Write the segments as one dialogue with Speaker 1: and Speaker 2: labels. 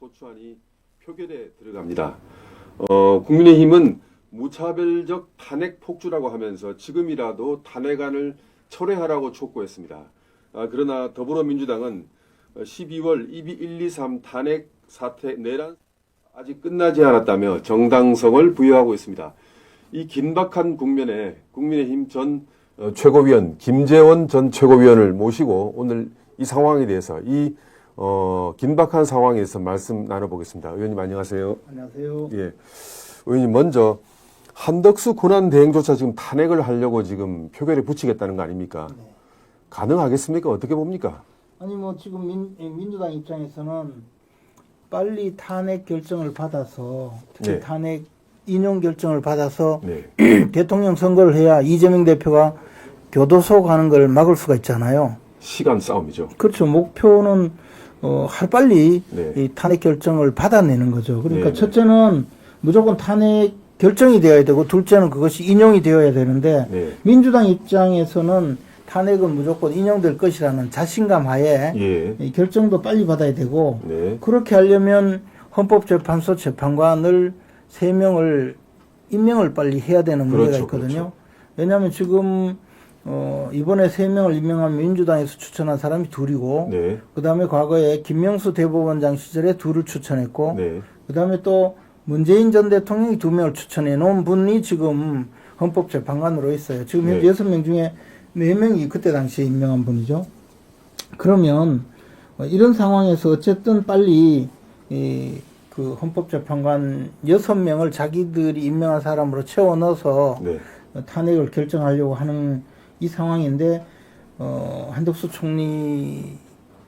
Speaker 1: 고추안이 표결에 들어갑니다. 국민의힘은 무차별적 탄핵 폭주라고 하면서 지금이라도 탄핵안을 철회하라고 촉구했습니다. 그러나 더불어민주당은 12월 1, 2, 3 탄핵 사태 내란 아직 끝나지 않았다며 정당성을 부여하고 있습니다. 이 긴박한 국면에 국민의힘 전 최고위원 김재원 전 최고위원을 모시고 오늘 이 상황에 대해서 긴박한 상황에서 말씀 나눠보겠습니다. 의원님 안녕하세요.
Speaker 2: 안녕하세요.
Speaker 1: 예, 의원님 먼저 한덕수 권한대행조차 지금 탄핵을 하려고 지금 표결에 붙이겠다는 거 아닙니까?
Speaker 2: 네.
Speaker 1: 가능하겠습니까? 어떻게 봅니까?
Speaker 2: 아니 뭐 지금 민주당 입장에서는 빨리 탄핵 결정을 받아서 특히
Speaker 1: 네.
Speaker 2: 탄핵 인용 결정을 받아서
Speaker 1: 네.
Speaker 2: 대통령 선거를 해야 이재명 대표가 교도소 가는 걸 막을 수가 있잖아요.
Speaker 1: 시간 싸움이죠.
Speaker 2: 그렇죠. 목표는 하루빨리
Speaker 1: 네.
Speaker 2: 이 탄핵 결정을 받아내는 거죠. 그러니까
Speaker 1: 네.
Speaker 2: 첫째는 무조건 탄핵 결정이 되어야 되고 둘째는 그것이 인용이 되어야 되는데
Speaker 1: 네.
Speaker 2: 민주당 입장에서는 탄핵은 무조건 인용될 것이라는 자신감 하에
Speaker 1: 예.
Speaker 2: 이 결정도 빨리 받아야 되고
Speaker 1: 네.
Speaker 2: 그렇게 하려면 헌법재판소 재판관을 3명을 임명을 빨리 해야 되는 문제가
Speaker 1: 그렇죠,
Speaker 2: 있거든요.
Speaker 1: 그렇죠.
Speaker 2: 왜냐하면 지금 이번에 3명을 임명하면 민주당에서 추천한 사람이 2이고
Speaker 1: 네.
Speaker 2: 그다음에 과거에 김명수 대법원장 시절에 2를 추천했고
Speaker 1: 네.
Speaker 2: 그다음에 또 문재인 전 대통령이 2명을 추천해 놓은 분이 지금 헌법재판관으로 있어요. 지금 현재
Speaker 1: 네.
Speaker 2: 6명 중에 4명이 그때 당시에 임명한 분이죠. 그러면 이런 상황에서 어쨌든 빨리 그 헌법재판관 6명을 자기들이 임명한 사람으로 채워 넣어서
Speaker 1: 네.
Speaker 2: 탄핵을 결정하려고 하는 이 상황인데 한덕수 총리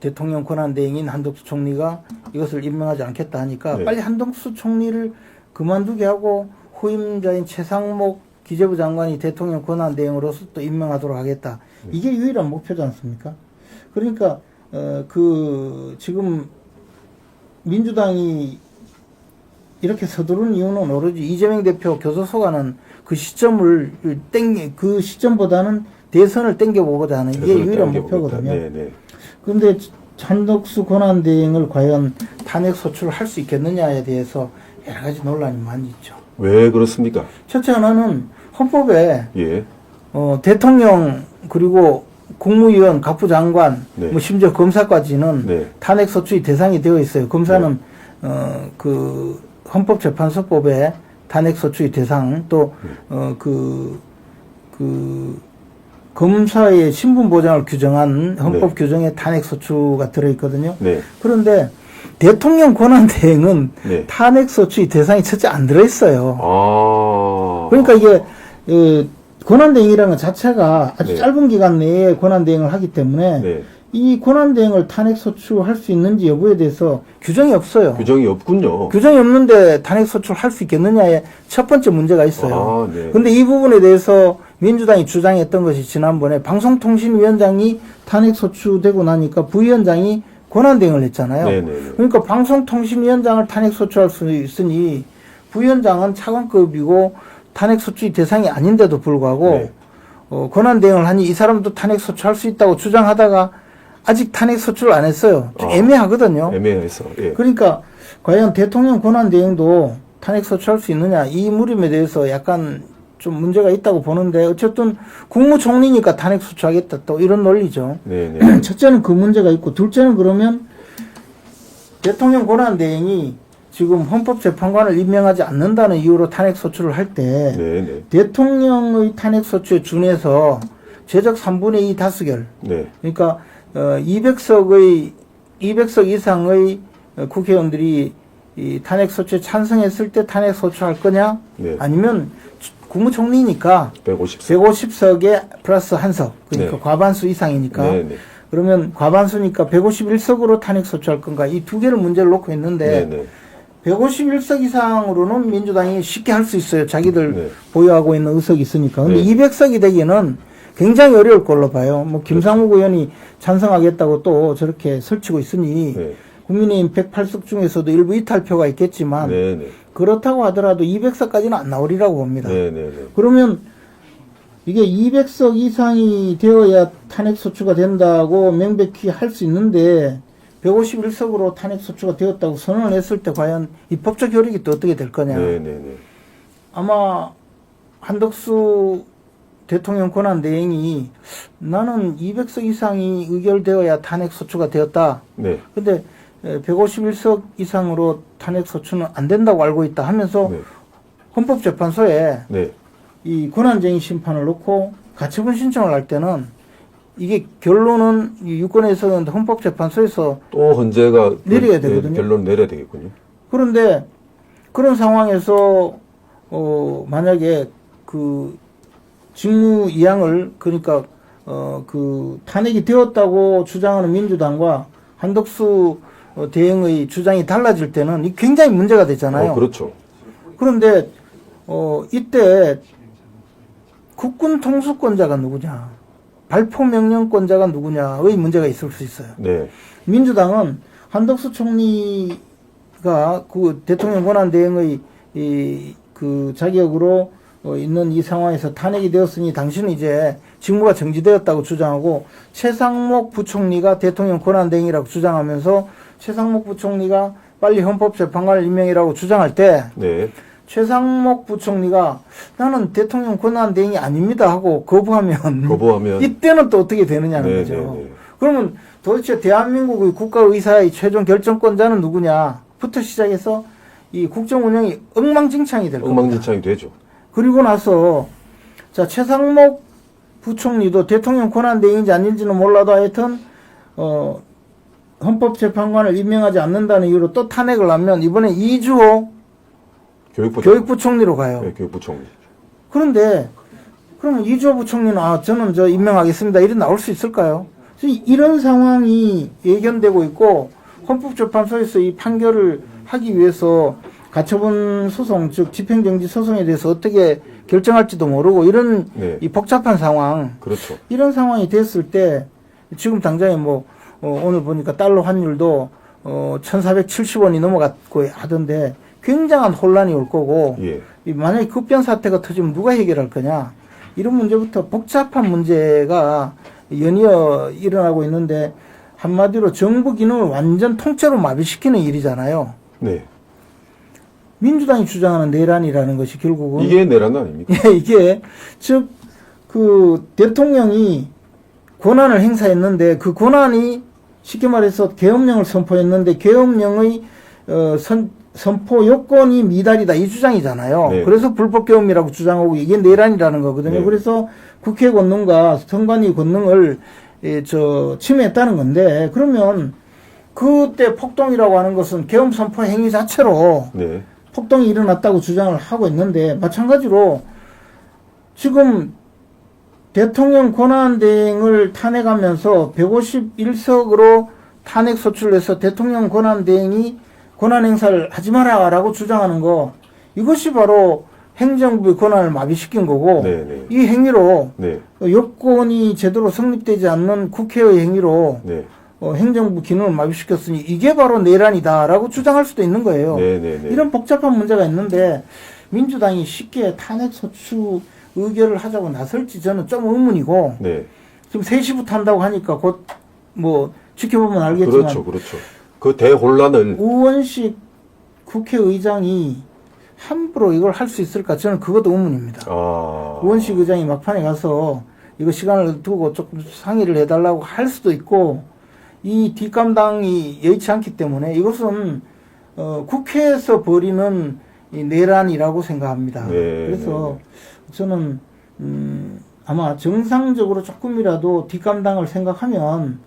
Speaker 2: 대통령 권한대행인 한덕수 총리가 이것을 임명하지 않겠다 하니까
Speaker 1: 네.
Speaker 2: 빨리 한덕수 총리를 그만두게 하고 후임자인 최상목 기재부 장관이 대통령 권한대행으로서 또 임명하도록 하겠다. 이게 유일한 목표지 않습니까? 그러니까 지금 민주당이 이렇게 서두르는 이유는 오로지 이재명 대표 교도소 가는 그 시점보다는 대선을 땡겨보고자 하는 이게 유일한 목표거든요.
Speaker 1: 네.
Speaker 2: 그런데 한덕수 권한대행을 과연 탄핵 소추를 할 수 있겠느냐에 대해서 여러 가지 논란이 많이 있죠.
Speaker 1: 왜 그렇습니까?
Speaker 2: 첫째 하나는 헌법에
Speaker 1: 예.
Speaker 2: 대통령 그리고 국무위원, 갑부장관,
Speaker 1: 네.
Speaker 2: 뭐 심지어 검사까지는
Speaker 1: 네.
Speaker 2: 탄핵 소추의 대상이 되어 있어요. 검사는 그 헌법재판소법에 탄핵 소추의 대상 또 검사의 신분 보장을 규정한 헌법
Speaker 1: 네.
Speaker 2: 규정에 탄핵 소추가 들어 있거든요.
Speaker 1: 네.
Speaker 2: 그런데 대통령 권한대행은
Speaker 1: 네.
Speaker 2: 탄핵 소추의 대상이 첫째 안 들어 있어요.
Speaker 1: 아.
Speaker 2: 그러니까 이게 권한대행이라는 것 자체가 아주
Speaker 1: 네.
Speaker 2: 짧은 기간 내에 권한대행을 하기 때문에
Speaker 1: 네.
Speaker 2: 이 권한대행을 탄핵 소추할 수 있는지 여부에 대해서 규정이 없어요.
Speaker 1: 규정이 없군요.
Speaker 2: 규정이 없는데 탄핵 소추를 할 수 있겠느냐에 첫 번째 문제가 있어요.
Speaker 1: 아, 네.
Speaker 2: 그런데 이 부분에 대해서 민주당이 주장했던 것이 지난번에 방송통신위원장이 탄핵 소추되고 나니까 부위원장이 권한대행을 했잖아요.
Speaker 1: 네네네.
Speaker 2: 그러니까 방송통신위원장을 탄핵 소추할 수 있으니 부위원장은 차관급이고 탄핵 소추의 대상이 아닌데도 불구하고
Speaker 1: 네.
Speaker 2: 권한대행을 하니 이 사람도 탄핵 소추할 수 있다고 주장하다가 아직 탄핵 소추를 안 했어요. 좀 애매하거든요.
Speaker 1: 애매해서. 예.
Speaker 2: 그러니까 과연 대통령 권한대행도 탄핵 소추할 수 있느냐 이 물음에 대해서 약간 좀 문제가 있다고 보는데 어쨌든 국무총리니까 탄핵 소추하겠다 또 이런 논리죠.
Speaker 1: 네네.
Speaker 2: 첫째는 그 문제가 있고 둘째는 그러면 대통령 권한대행이 지금 헌법재판관을 임명하지 않는다는 이유로 탄핵 소추를 할 때
Speaker 1: 네네.
Speaker 2: 대통령의 탄핵 소추에 준해서 제적 3분의 2 다수결
Speaker 1: 네.
Speaker 2: 그러니까 200석 이상의 국회의원들이 이 탄핵 소추에 찬성했을 때 탄핵 소추할 거냐
Speaker 1: 네.
Speaker 2: 아니면 국무총리니까 150석에 플러스 한 석 그러니까
Speaker 1: 네.
Speaker 2: 과반수 이상이니까
Speaker 1: 네네.
Speaker 2: 그러면 과반수니까 151석으로 탄핵 소추할 건가 이 두 개를 문제를 놓고 있는데
Speaker 1: 네네.
Speaker 2: 151석 이상으로는 민주당이 쉽게 할 수 있어요. 자기들
Speaker 1: 네.
Speaker 2: 보유하고 있는 의석이 있으니까. 근데
Speaker 1: 네.
Speaker 2: 200석이 되기는 굉장히 어려울 걸로 봐요. 뭐 김상욱 의원이 찬성하겠다고 또 저렇게 설치고 있으니
Speaker 1: 네.
Speaker 2: 국민의힘 108석 중에서도 일부 이탈표가 있겠지만
Speaker 1: 네네.
Speaker 2: 그렇다고 하더라도 200석까지는 안 나오리라고 봅니다.
Speaker 1: 네네네.
Speaker 2: 그러면 이게 200석 이상이 되어야 탄핵 소추가 된다고 명백히 할 수 있는데 151석으로 탄핵 소추가 되었다고 선언을 했을 때 과연 이 법적 효력이 또 어떻게 될 거냐.
Speaker 1: 네네네.
Speaker 2: 아마 한덕수 대통령 권한 대행이 나는 200석 이상이 의결되어야 탄핵 소추가 되었다.
Speaker 1: 네.
Speaker 2: 근데 151석 이상으로 탄핵 소추는 안 된다고 알고 있다 하면서
Speaker 1: 네.
Speaker 2: 헌법재판소에
Speaker 1: 네.
Speaker 2: 이 권한쟁의 심판을 놓고 가처분 신청을 할 때는 이게 결론은 이 유권에서 헌법재판소에서
Speaker 1: 또 헌재가
Speaker 2: 내려야 되거든요.
Speaker 1: 결론 내려야 되겠군요.
Speaker 2: 그런데 그런 상황에서 만약에 그 직무 이양을 그러니까 그 탄핵이 되었다고 주장하는 민주당과 한덕수 대행의 주장이 달라질 때는 이 굉장히 문제가 되잖아요.
Speaker 1: 그렇죠.
Speaker 2: 그런데 이때 국군 통수권자가 누구냐, 발포 명령권자가 누구냐의 문제가 있을 수 있어요.
Speaker 1: 네.
Speaker 2: 민주당은 한덕수 총리가 그 대통령 권한 대행의 그 자격으로 있는 이 상황에서 탄핵이 되었으니 당신은 이제 직무가 정지되었다고 주장하고, 최상목 부총리가 대통령 권한 대행이라고 주장하면서 최상목 부총리가 빨리 헌법재판관을 임명이라고 주장할 때
Speaker 1: 네.
Speaker 2: 최상목 부총리가 나는 대통령 권한 대행이 아닙니다 하고 거부하면 이때는 또 어떻게 되느냐는
Speaker 1: 네,
Speaker 2: 거죠.
Speaker 1: 네, 네.
Speaker 2: 그러면 도대체 대한민국의 국가의사의 최종 결정권자는 누구냐부터 시작해서 이 국정 운영이 엉망진창이 될 겁니다.
Speaker 1: 엉망진창이 되죠.
Speaker 2: 그리고 나서 자, 최상목 부총리도 대통령 권한 대행인지 아닌지는 몰라도 하여튼 헌법재판관을 임명하지 않는다는 이유로 또 탄핵을 하면 이번에 이주호 교육부총리로 가요.
Speaker 1: 네, 교육부총리.
Speaker 2: 그런데 그러면 이주호 부총리는 저는 임명하겠습니다. 이래 나올 수 있을까요? 이런 상황이 예견되고 있고, 헌법재판소에서 이 판결을 하기 위해서 가처분 소송, 즉 집행정지 소송에 대해서 어떻게 결정할지도 모르고 이런
Speaker 1: 네.
Speaker 2: 이 복잡한 상황,
Speaker 1: 그렇죠.
Speaker 2: 이런 상황이 됐을 때 지금 당장에 오늘 보니까 달러 환율도 1,470원이 넘어갔고 하던데 굉장한 혼란이 올 거고,
Speaker 1: 예.
Speaker 2: 만약에 급변 사태가 터지면 누가 해결할 거냐, 이런 문제부터 복잡한 문제가 연이어 일어나고 있는데, 한마디로 정부 기능을 완전 통째로 마비시키는 일이잖아요.
Speaker 1: 네.
Speaker 2: 민주당이 주장하는 내란이라는 것이 결국은
Speaker 1: 이게 내란 아닙니까?
Speaker 2: 이게 즉 그 대통령이 권한을 행사했는데 그 권한이 쉽게 말해서 계엄령을 선포했는데 계엄령의 선포 요건이 미달이다, 이 주장이잖아요.
Speaker 1: 네.
Speaker 2: 그래서 불법 계엄이라고 주장하고 이게 내란이라는 거거든요.
Speaker 1: 네.
Speaker 2: 그래서 국회 권능과 선관위 권능을 침해했다는 건데, 그러면 그때 폭동이라고 하는 것은 계엄 선포 행위 자체로
Speaker 1: 네.
Speaker 2: 폭동이 일어났다고 주장을 하고 있는데, 마찬가지로 지금 대통령 권한대행을 탄핵하면서 151석으로 탄핵 소추를 해서 대통령 권한대행이 권한행사를 하지 마라라고 주장하는 거, 이것이 바로 행정부의 권한을 마비시킨 거고,
Speaker 1: 네.
Speaker 2: 이 행위로
Speaker 1: 네.
Speaker 2: 여권이 제대로 성립되지 않는 국회의 행위로
Speaker 1: 네.
Speaker 2: 행정부 기능을 마비시켰으니 이게 바로 내란이다라고 주장할 수도 있는 거예요.
Speaker 1: 네.
Speaker 2: 이런 복잡한 문제가 있는데 민주당이 쉽게 탄핵 소추 의결을 하자고 나설지 저는 좀 의문이고,
Speaker 1: 네.
Speaker 2: 지금 3시부터 한다고 하니까 곧 지켜보면 알겠지만,
Speaker 1: 그렇죠. 그 대혼란을
Speaker 2: 우원식 국회의장이 함부로 이걸 할 수 있을까, 저는 그것도 의문입니다. 우원식 의장이 막판에 가서 이거 시간을 두고 조금 상의를 해달라고 할 수도 있고, 이 뒷감당이 여의치 않기 때문에 이것은 국회에서 벌이는 이 내란이라고 생각합니다.
Speaker 1: 네,
Speaker 2: 그래서 저는 아마 정상적으로 조금이라도 뒷감당을 생각하면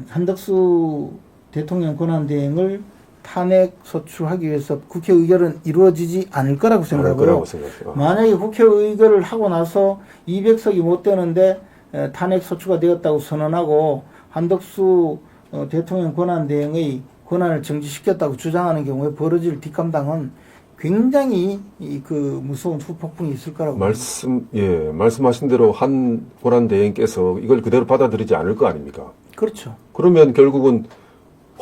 Speaker 2: 한덕수 대통령 권한대행을 탄핵 소추하기 위해서 국회 의결은 이루어지지 않을 거라고 생각하고요. 만약에 국회 의결을 하고 나서 200석이 못 되는데 탄핵 소추가 되었다고 선언하고 한덕수 대통령 권한대행의 권한을 정지시켰다고 주장하는 경우에 벌어질 뒷감당은 굉장히 그 무서운 후폭풍이 있을 거라고.
Speaker 1: 말씀하신 대로 한 권한대행께서 이걸 그대로 받아들이지 않을 거 아닙니까?
Speaker 2: 그렇죠.
Speaker 1: 그러면 결국은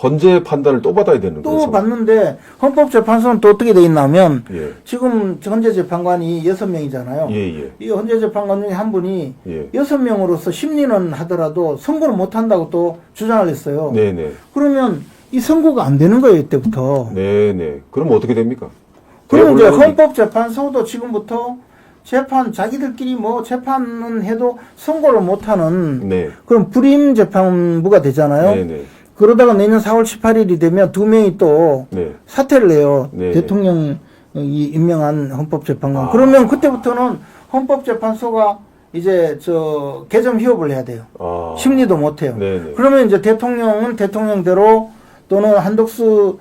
Speaker 1: 헌재 판단을 또 받아야 되는 거예요.
Speaker 2: 또 받는데 헌법재판소는 또 어떻게 돼 있냐면
Speaker 1: 예.
Speaker 2: 지금 헌재 재판관이 6명이잖아요.
Speaker 1: 예, 예.
Speaker 2: 이 헌재 재판관 중에 한 분이
Speaker 1: 예.
Speaker 2: 6명으로서 심리는 하더라도 선고를 못 한다고 또 주장을 했어요.
Speaker 1: 네네.
Speaker 2: 그러면 이 선고가 안 되는 거예요, 이때부터.
Speaker 1: 네네. 그럼 어떻게 됩니까?
Speaker 2: 그러면 이제
Speaker 1: 대법원이-
Speaker 2: 헌법재판소도 지금부터 자기들끼리 뭐 재판은 해도 선고를 못 하는
Speaker 1: 네.
Speaker 2: 그런 불임 재판부가 되잖아요.
Speaker 1: 네네.
Speaker 2: 그러다가 내년 4월 18일이 되면 2명이 또
Speaker 1: 네.
Speaker 2: 사퇴를 해요.
Speaker 1: 네.
Speaker 2: 대통령이 임명한 헌법재판관.
Speaker 1: 아.
Speaker 2: 그러면 그때부터는 헌법재판소가 이제 개점 휴업을 해야 돼요.
Speaker 1: 아.
Speaker 2: 심리도 못 해요.
Speaker 1: 네네.
Speaker 2: 그러면 이제 대통령은 대통령대로 또는 한덕수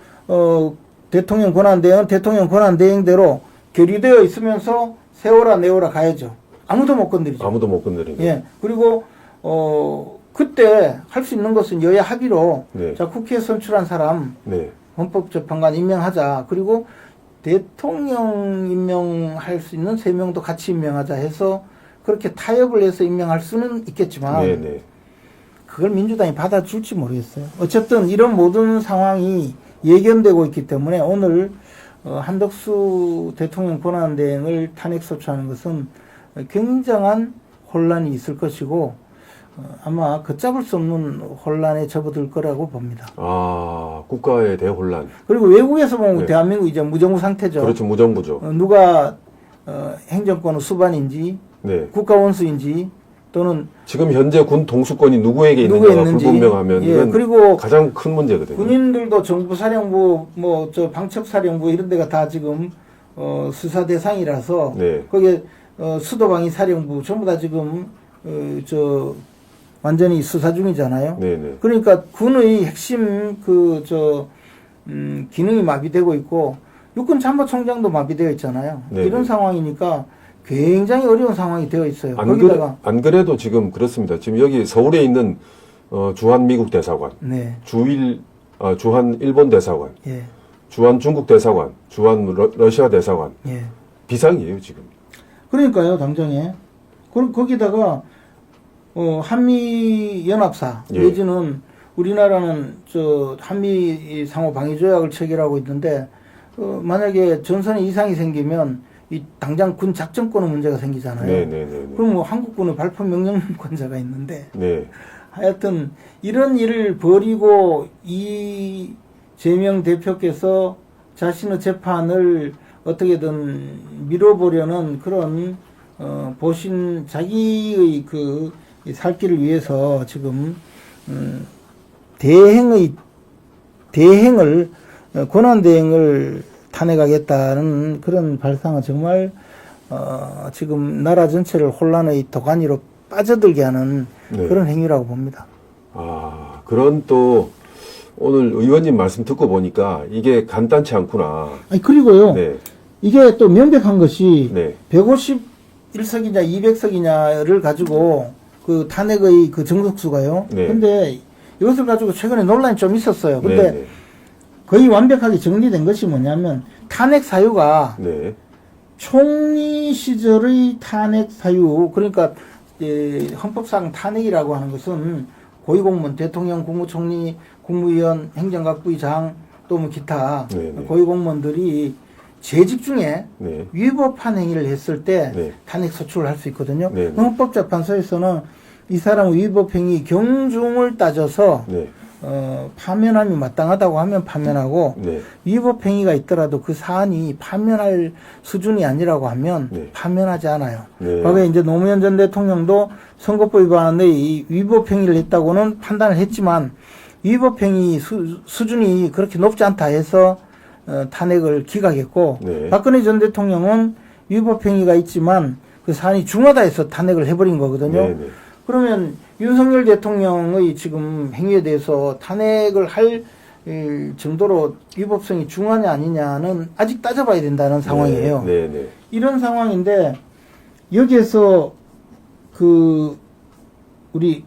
Speaker 2: 대통령 권한대행은 대통령 권한대행대로 결의되어 있으면서 세워라 내워라 가야죠. 아무도 못 건드리죠.
Speaker 1: 아무도 못 건드리는.
Speaker 2: 예. 그리고 그때 할 수 있는 것은 여야 합의로
Speaker 1: 네.
Speaker 2: 자 국회에 선출한 사람
Speaker 1: 네.
Speaker 2: 헌법재판관 임명하자. 그리고 대통령 임명할 수 있는 3명도 같이 임명하자 해서 그렇게 타협을 해서 임명할 수는 있겠지만
Speaker 1: 네네.
Speaker 2: 그걸 민주당이 받아줄지 모르겠어요. 어쨌든 이런 모든 상황이 예견되고 있기 때문에 오늘 한덕수 대통령 권한대행을 탄핵소추하는 것은 굉장한 혼란이 있을 것이고 아마 걷잡을 수 없는 혼란에 접어들 거라고 봅니다.
Speaker 1: 아, 국가의 대혼란.
Speaker 2: 그리고 외국에서 보면
Speaker 1: 네.
Speaker 2: 대한민국 이제 무정부 상태죠.
Speaker 1: 그렇죠. 무정부죠.
Speaker 2: 누가 행정권의 수반인지
Speaker 1: 네.
Speaker 2: 국가원수인지 또는
Speaker 1: 지금 현재 군 동수권이 누구에게
Speaker 2: 누구에
Speaker 1: 있느냐가
Speaker 2: 있는지.
Speaker 1: 불분명하면
Speaker 2: 예,
Speaker 1: 이건
Speaker 2: 그리고
Speaker 1: 가장 큰 문제거든요.
Speaker 2: 군인들도 정부사령부, 방첩사령부 이런 데가 다 지금, 수사 대상이라서,
Speaker 1: 네.
Speaker 2: 거기에, 수도방위 사령부 전부 다 지금, 완전히 수사 중이잖아요.
Speaker 1: 네네.
Speaker 2: 그러니까 군의 핵심, 기능이 마비되고 있고, 육군 참모총장도 마비되어 있잖아요.
Speaker 1: 네네.
Speaker 2: 이런 상황이니까 굉장히 어려운 상황이 되어 있어요.
Speaker 1: 안 그래도 지금 그렇습니다. 지금 여기 서울에 있는 주한 미국 대사관,
Speaker 2: 네.
Speaker 1: 주한 일본 대사관,
Speaker 2: 예.
Speaker 1: 주한 중국 대사관, 주한 러시아 대사관
Speaker 2: 예.
Speaker 1: 비상이에요 지금.
Speaker 2: 그러니까요, 당장에. 거기다가, 한미연합사,
Speaker 1: 예.
Speaker 2: 내지는 우리나라는 한미 상호 방위조약을 체결하고 있는데, 만약에 전선에 이상이 생기면 이 당장 군 작전권의 문제가 생기잖아요.
Speaker 1: 네네네.
Speaker 2: 그럼 뭐 한국군의 발포 명령권자가 있는데,
Speaker 1: 네.
Speaker 2: 하여튼 이런 일을 벌이고 이재명 대표께서 자신의 재판을 어떻게든 밀어보려는 그런 자기의 살 길을 위해서 지금 권한대행을 탄핵하겠다는 그런 발상은 정말 지금 나라 전체를 혼란의 도가니로 빠져들게 하는
Speaker 1: 네.
Speaker 2: 그런 행위라고 봅니다.
Speaker 1: 아, 그런 또 오늘 의원님 말씀 듣고 보니까 이게 간단치 않구나.
Speaker 2: 아니 그리고요.
Speaker 1: 네.
Speaker 2: 이게 또 명백한 것이
Speaker 1: 네.
Speaker 2: 151석이냐 200석이냐를 가지고 그 탄핵의 그 정석수가요.
Speaker 1: 네.
Speaker 2: 근데 이것을 가지고 최근에 논란이 좀 있었어요. 근데
Speaker 1: 네. 네.
Speaker 2: 거의 완벽하게 정리된 것이 뭐냐면 탄핵 사유가
Speaker 1: 네.
Speaker 2: 총리 시절의 탄핵 사유, 그러니까 헌법상 탄핵이라고 하는 것은 고위공무원, 대통령, 국무총리, 국무위원, 행정각부의장 또 뭐 기타
Speaker 1: 네네.
Speaker 2: 고위공무원들이 재직 중에
Speaker 1: 네.
Speaker 2: 위법한 행위를 했을 때
Speaker 1: 네.
Speaker 2: 탄핵 소추를 할 수 있거든요.
Speaker 1: 네네.
Speaker 2: 헌법재판소에서는 이 사람의 위법행위 경중을 따져서
Speaker 1: 네.
Speaker 2: 파면함이 마땅하다고 하면 파면하고
Speaker 1: 네.
Speaker 2: 위법행위가 있더라도 그 사안이 파면할 수준이 아니라고 하면
Speaker 1: 네.
Speaker 2: 파면하지 않아요.
Speaker 1: 네.
Speaker 2: 과거에 이제 노무현 전 대통령도 선거법 위반의 이 위법행위를 했다고는 판단을 했지만 위법행위 수준이 그렇게 높지 않다 해서 탄핵을 기각했고
Speaker 1: 네.
Speaker 2: 박근혜 전 대통령은 위법행위가 있지만 그 사안이 중하다 해서 탄핵을 해버린 거거든요.
Speaker 1: 네. 네.
Speaker 2: 그러면 윤석열 대통령의 지금 행위에 대해서 탄핵을 할 정도로 위법성이 중하냐 아니냐는 아직 따져봐야 된다는 상황이에요.
Speaker 1: 네. 네.
Speaker 2: 이런 상황인데 여기에서 우리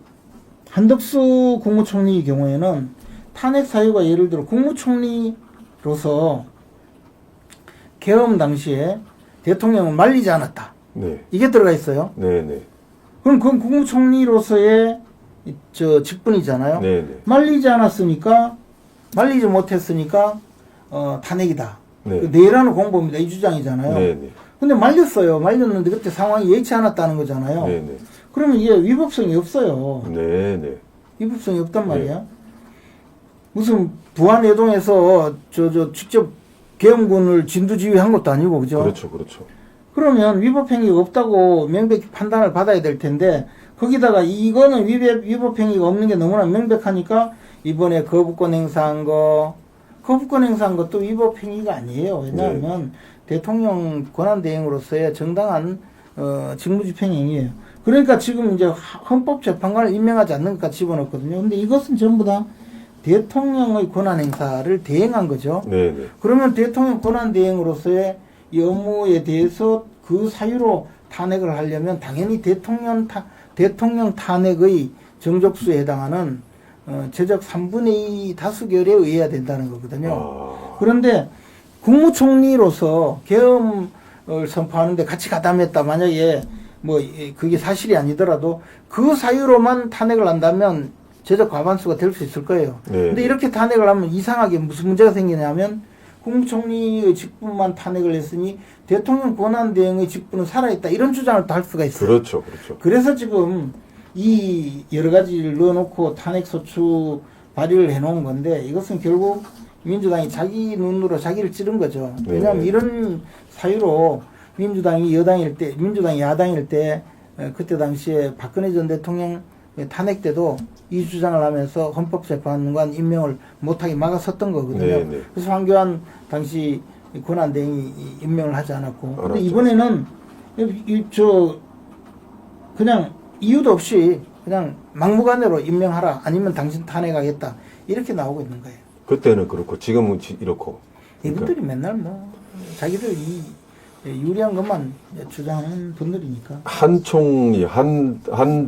Speaker 2: 한덕수 국무총리의 경우에는 탄핵 사유가 예를 들어 국무총리로서 계엄 당시에 대통령을 말리지 않았다.
Speaker 1: 네.
Speaker 2: 이게 들어가 있어요.
Speaker 1: 네. 네.
Speaker 2: 그럼 그건 국무총리로서의 직분이잖아요.
Speaker 1: 네. 네.
Speaker 2: 말리지 않았으니까 말리지 못했으니까 탄핵이다.
Speaker 1: 네.
Speaker 2: 그 내라는 공범이다 이 주장이잖아요.
Speaker 1: 네네.
Speaker 2: 근데 말렸어요. 말렸는데 그때 상황이 예의치 않았다는 거잖아요.
Speaker 1: 네네.
Speaker 2: 그러면 이게 위법성이 없어요.
Speaker 1: 네네.
Speaker 2: 위법성이 없단 말이야. 무슨 부안해동에서 직접 계엄군을 진두지휘한 것도 아니고 그죠?
Speaker 1: 그렇죠, 그렇죠.
Speaker 2: 그러면 위법행위가 없다고 명백히 판단을 받아야 될 텐데 거기다가 이거는 위법행위가 없는 게 너무나 명백하니까 이번에 거부권 행사한 것도 위법행위가 아니에요. 왜냐하면 대통령 권한대행으로서의 정당한 직무집행행위예요. 그러니까 지금 이제 헌법재판관을 임명하지 않는 것까지 집어넣거든요. 근데 이것은 전부 다 대통령의 권한행사를 대행한 거죠.
Speaker 1: 네네.
Speaker 2: 그러면 대통령 권한대행으로서의 이 업무에 대해서 그 사유로 탄핵을 하려면 당연히 대통령 탄핵의 정족수에 해당하는 제적 3분의 2 다수결에 의해야 된다는 거거든요. 그런데 국무총리로서 계엄을 선포하는데 같이 가담했다. 만약에 뭐 그게 사실이 아니더라도 그 사유로만 탄핵을 한다면 제적 과반수가 될 수 있을 거예요. 근데 이렇게 탄핵을 하면 이상하게 무슨 문제가 생기냐면 국무총리의 직분만 탄핵을 했으니 대통령 권한대행의 직분은 살아있다. 이런 주장을 또 할 수가 있어요.
Speaker 1: 그렇죠, 그렇죠.
Speaker 2: 그래서 지금 이 여러 가지를 넣어놓고 탄핵소추 발의를 해놓은 건데 이것은 결국 민주당이 자기 눈으로 자기를 찌른 거죠. 왜냐하면 이런 사유로 민주당이 야당일 때 그때 당시에 박근혜 전 대통령 탄핵 때도 이 주장을 하면서 헌법재판관 임명을 못하게 막아섰던 거거든요.
Speaker 1: 네네.
Speaker 2: 그래서 황교안 당시 권한대행이 임명을 하지 않았고. 근데
Speaker 1: 알았죠.
Speaker 2: 이번에는 그냥 이유도 없이 그냥 막무가내로 임명하라. 아니면 당신 탄핵하겠다. 이렇게 나오고 있는 거예요.
Speaker 1: 그때는 그렇고 지금은 이렇고.
Speaker 2: 이분들이 맨날 뭐 자기들 이 유리한 것만 주장하는 분들이니까.
Speaker 1: 한 총리, 한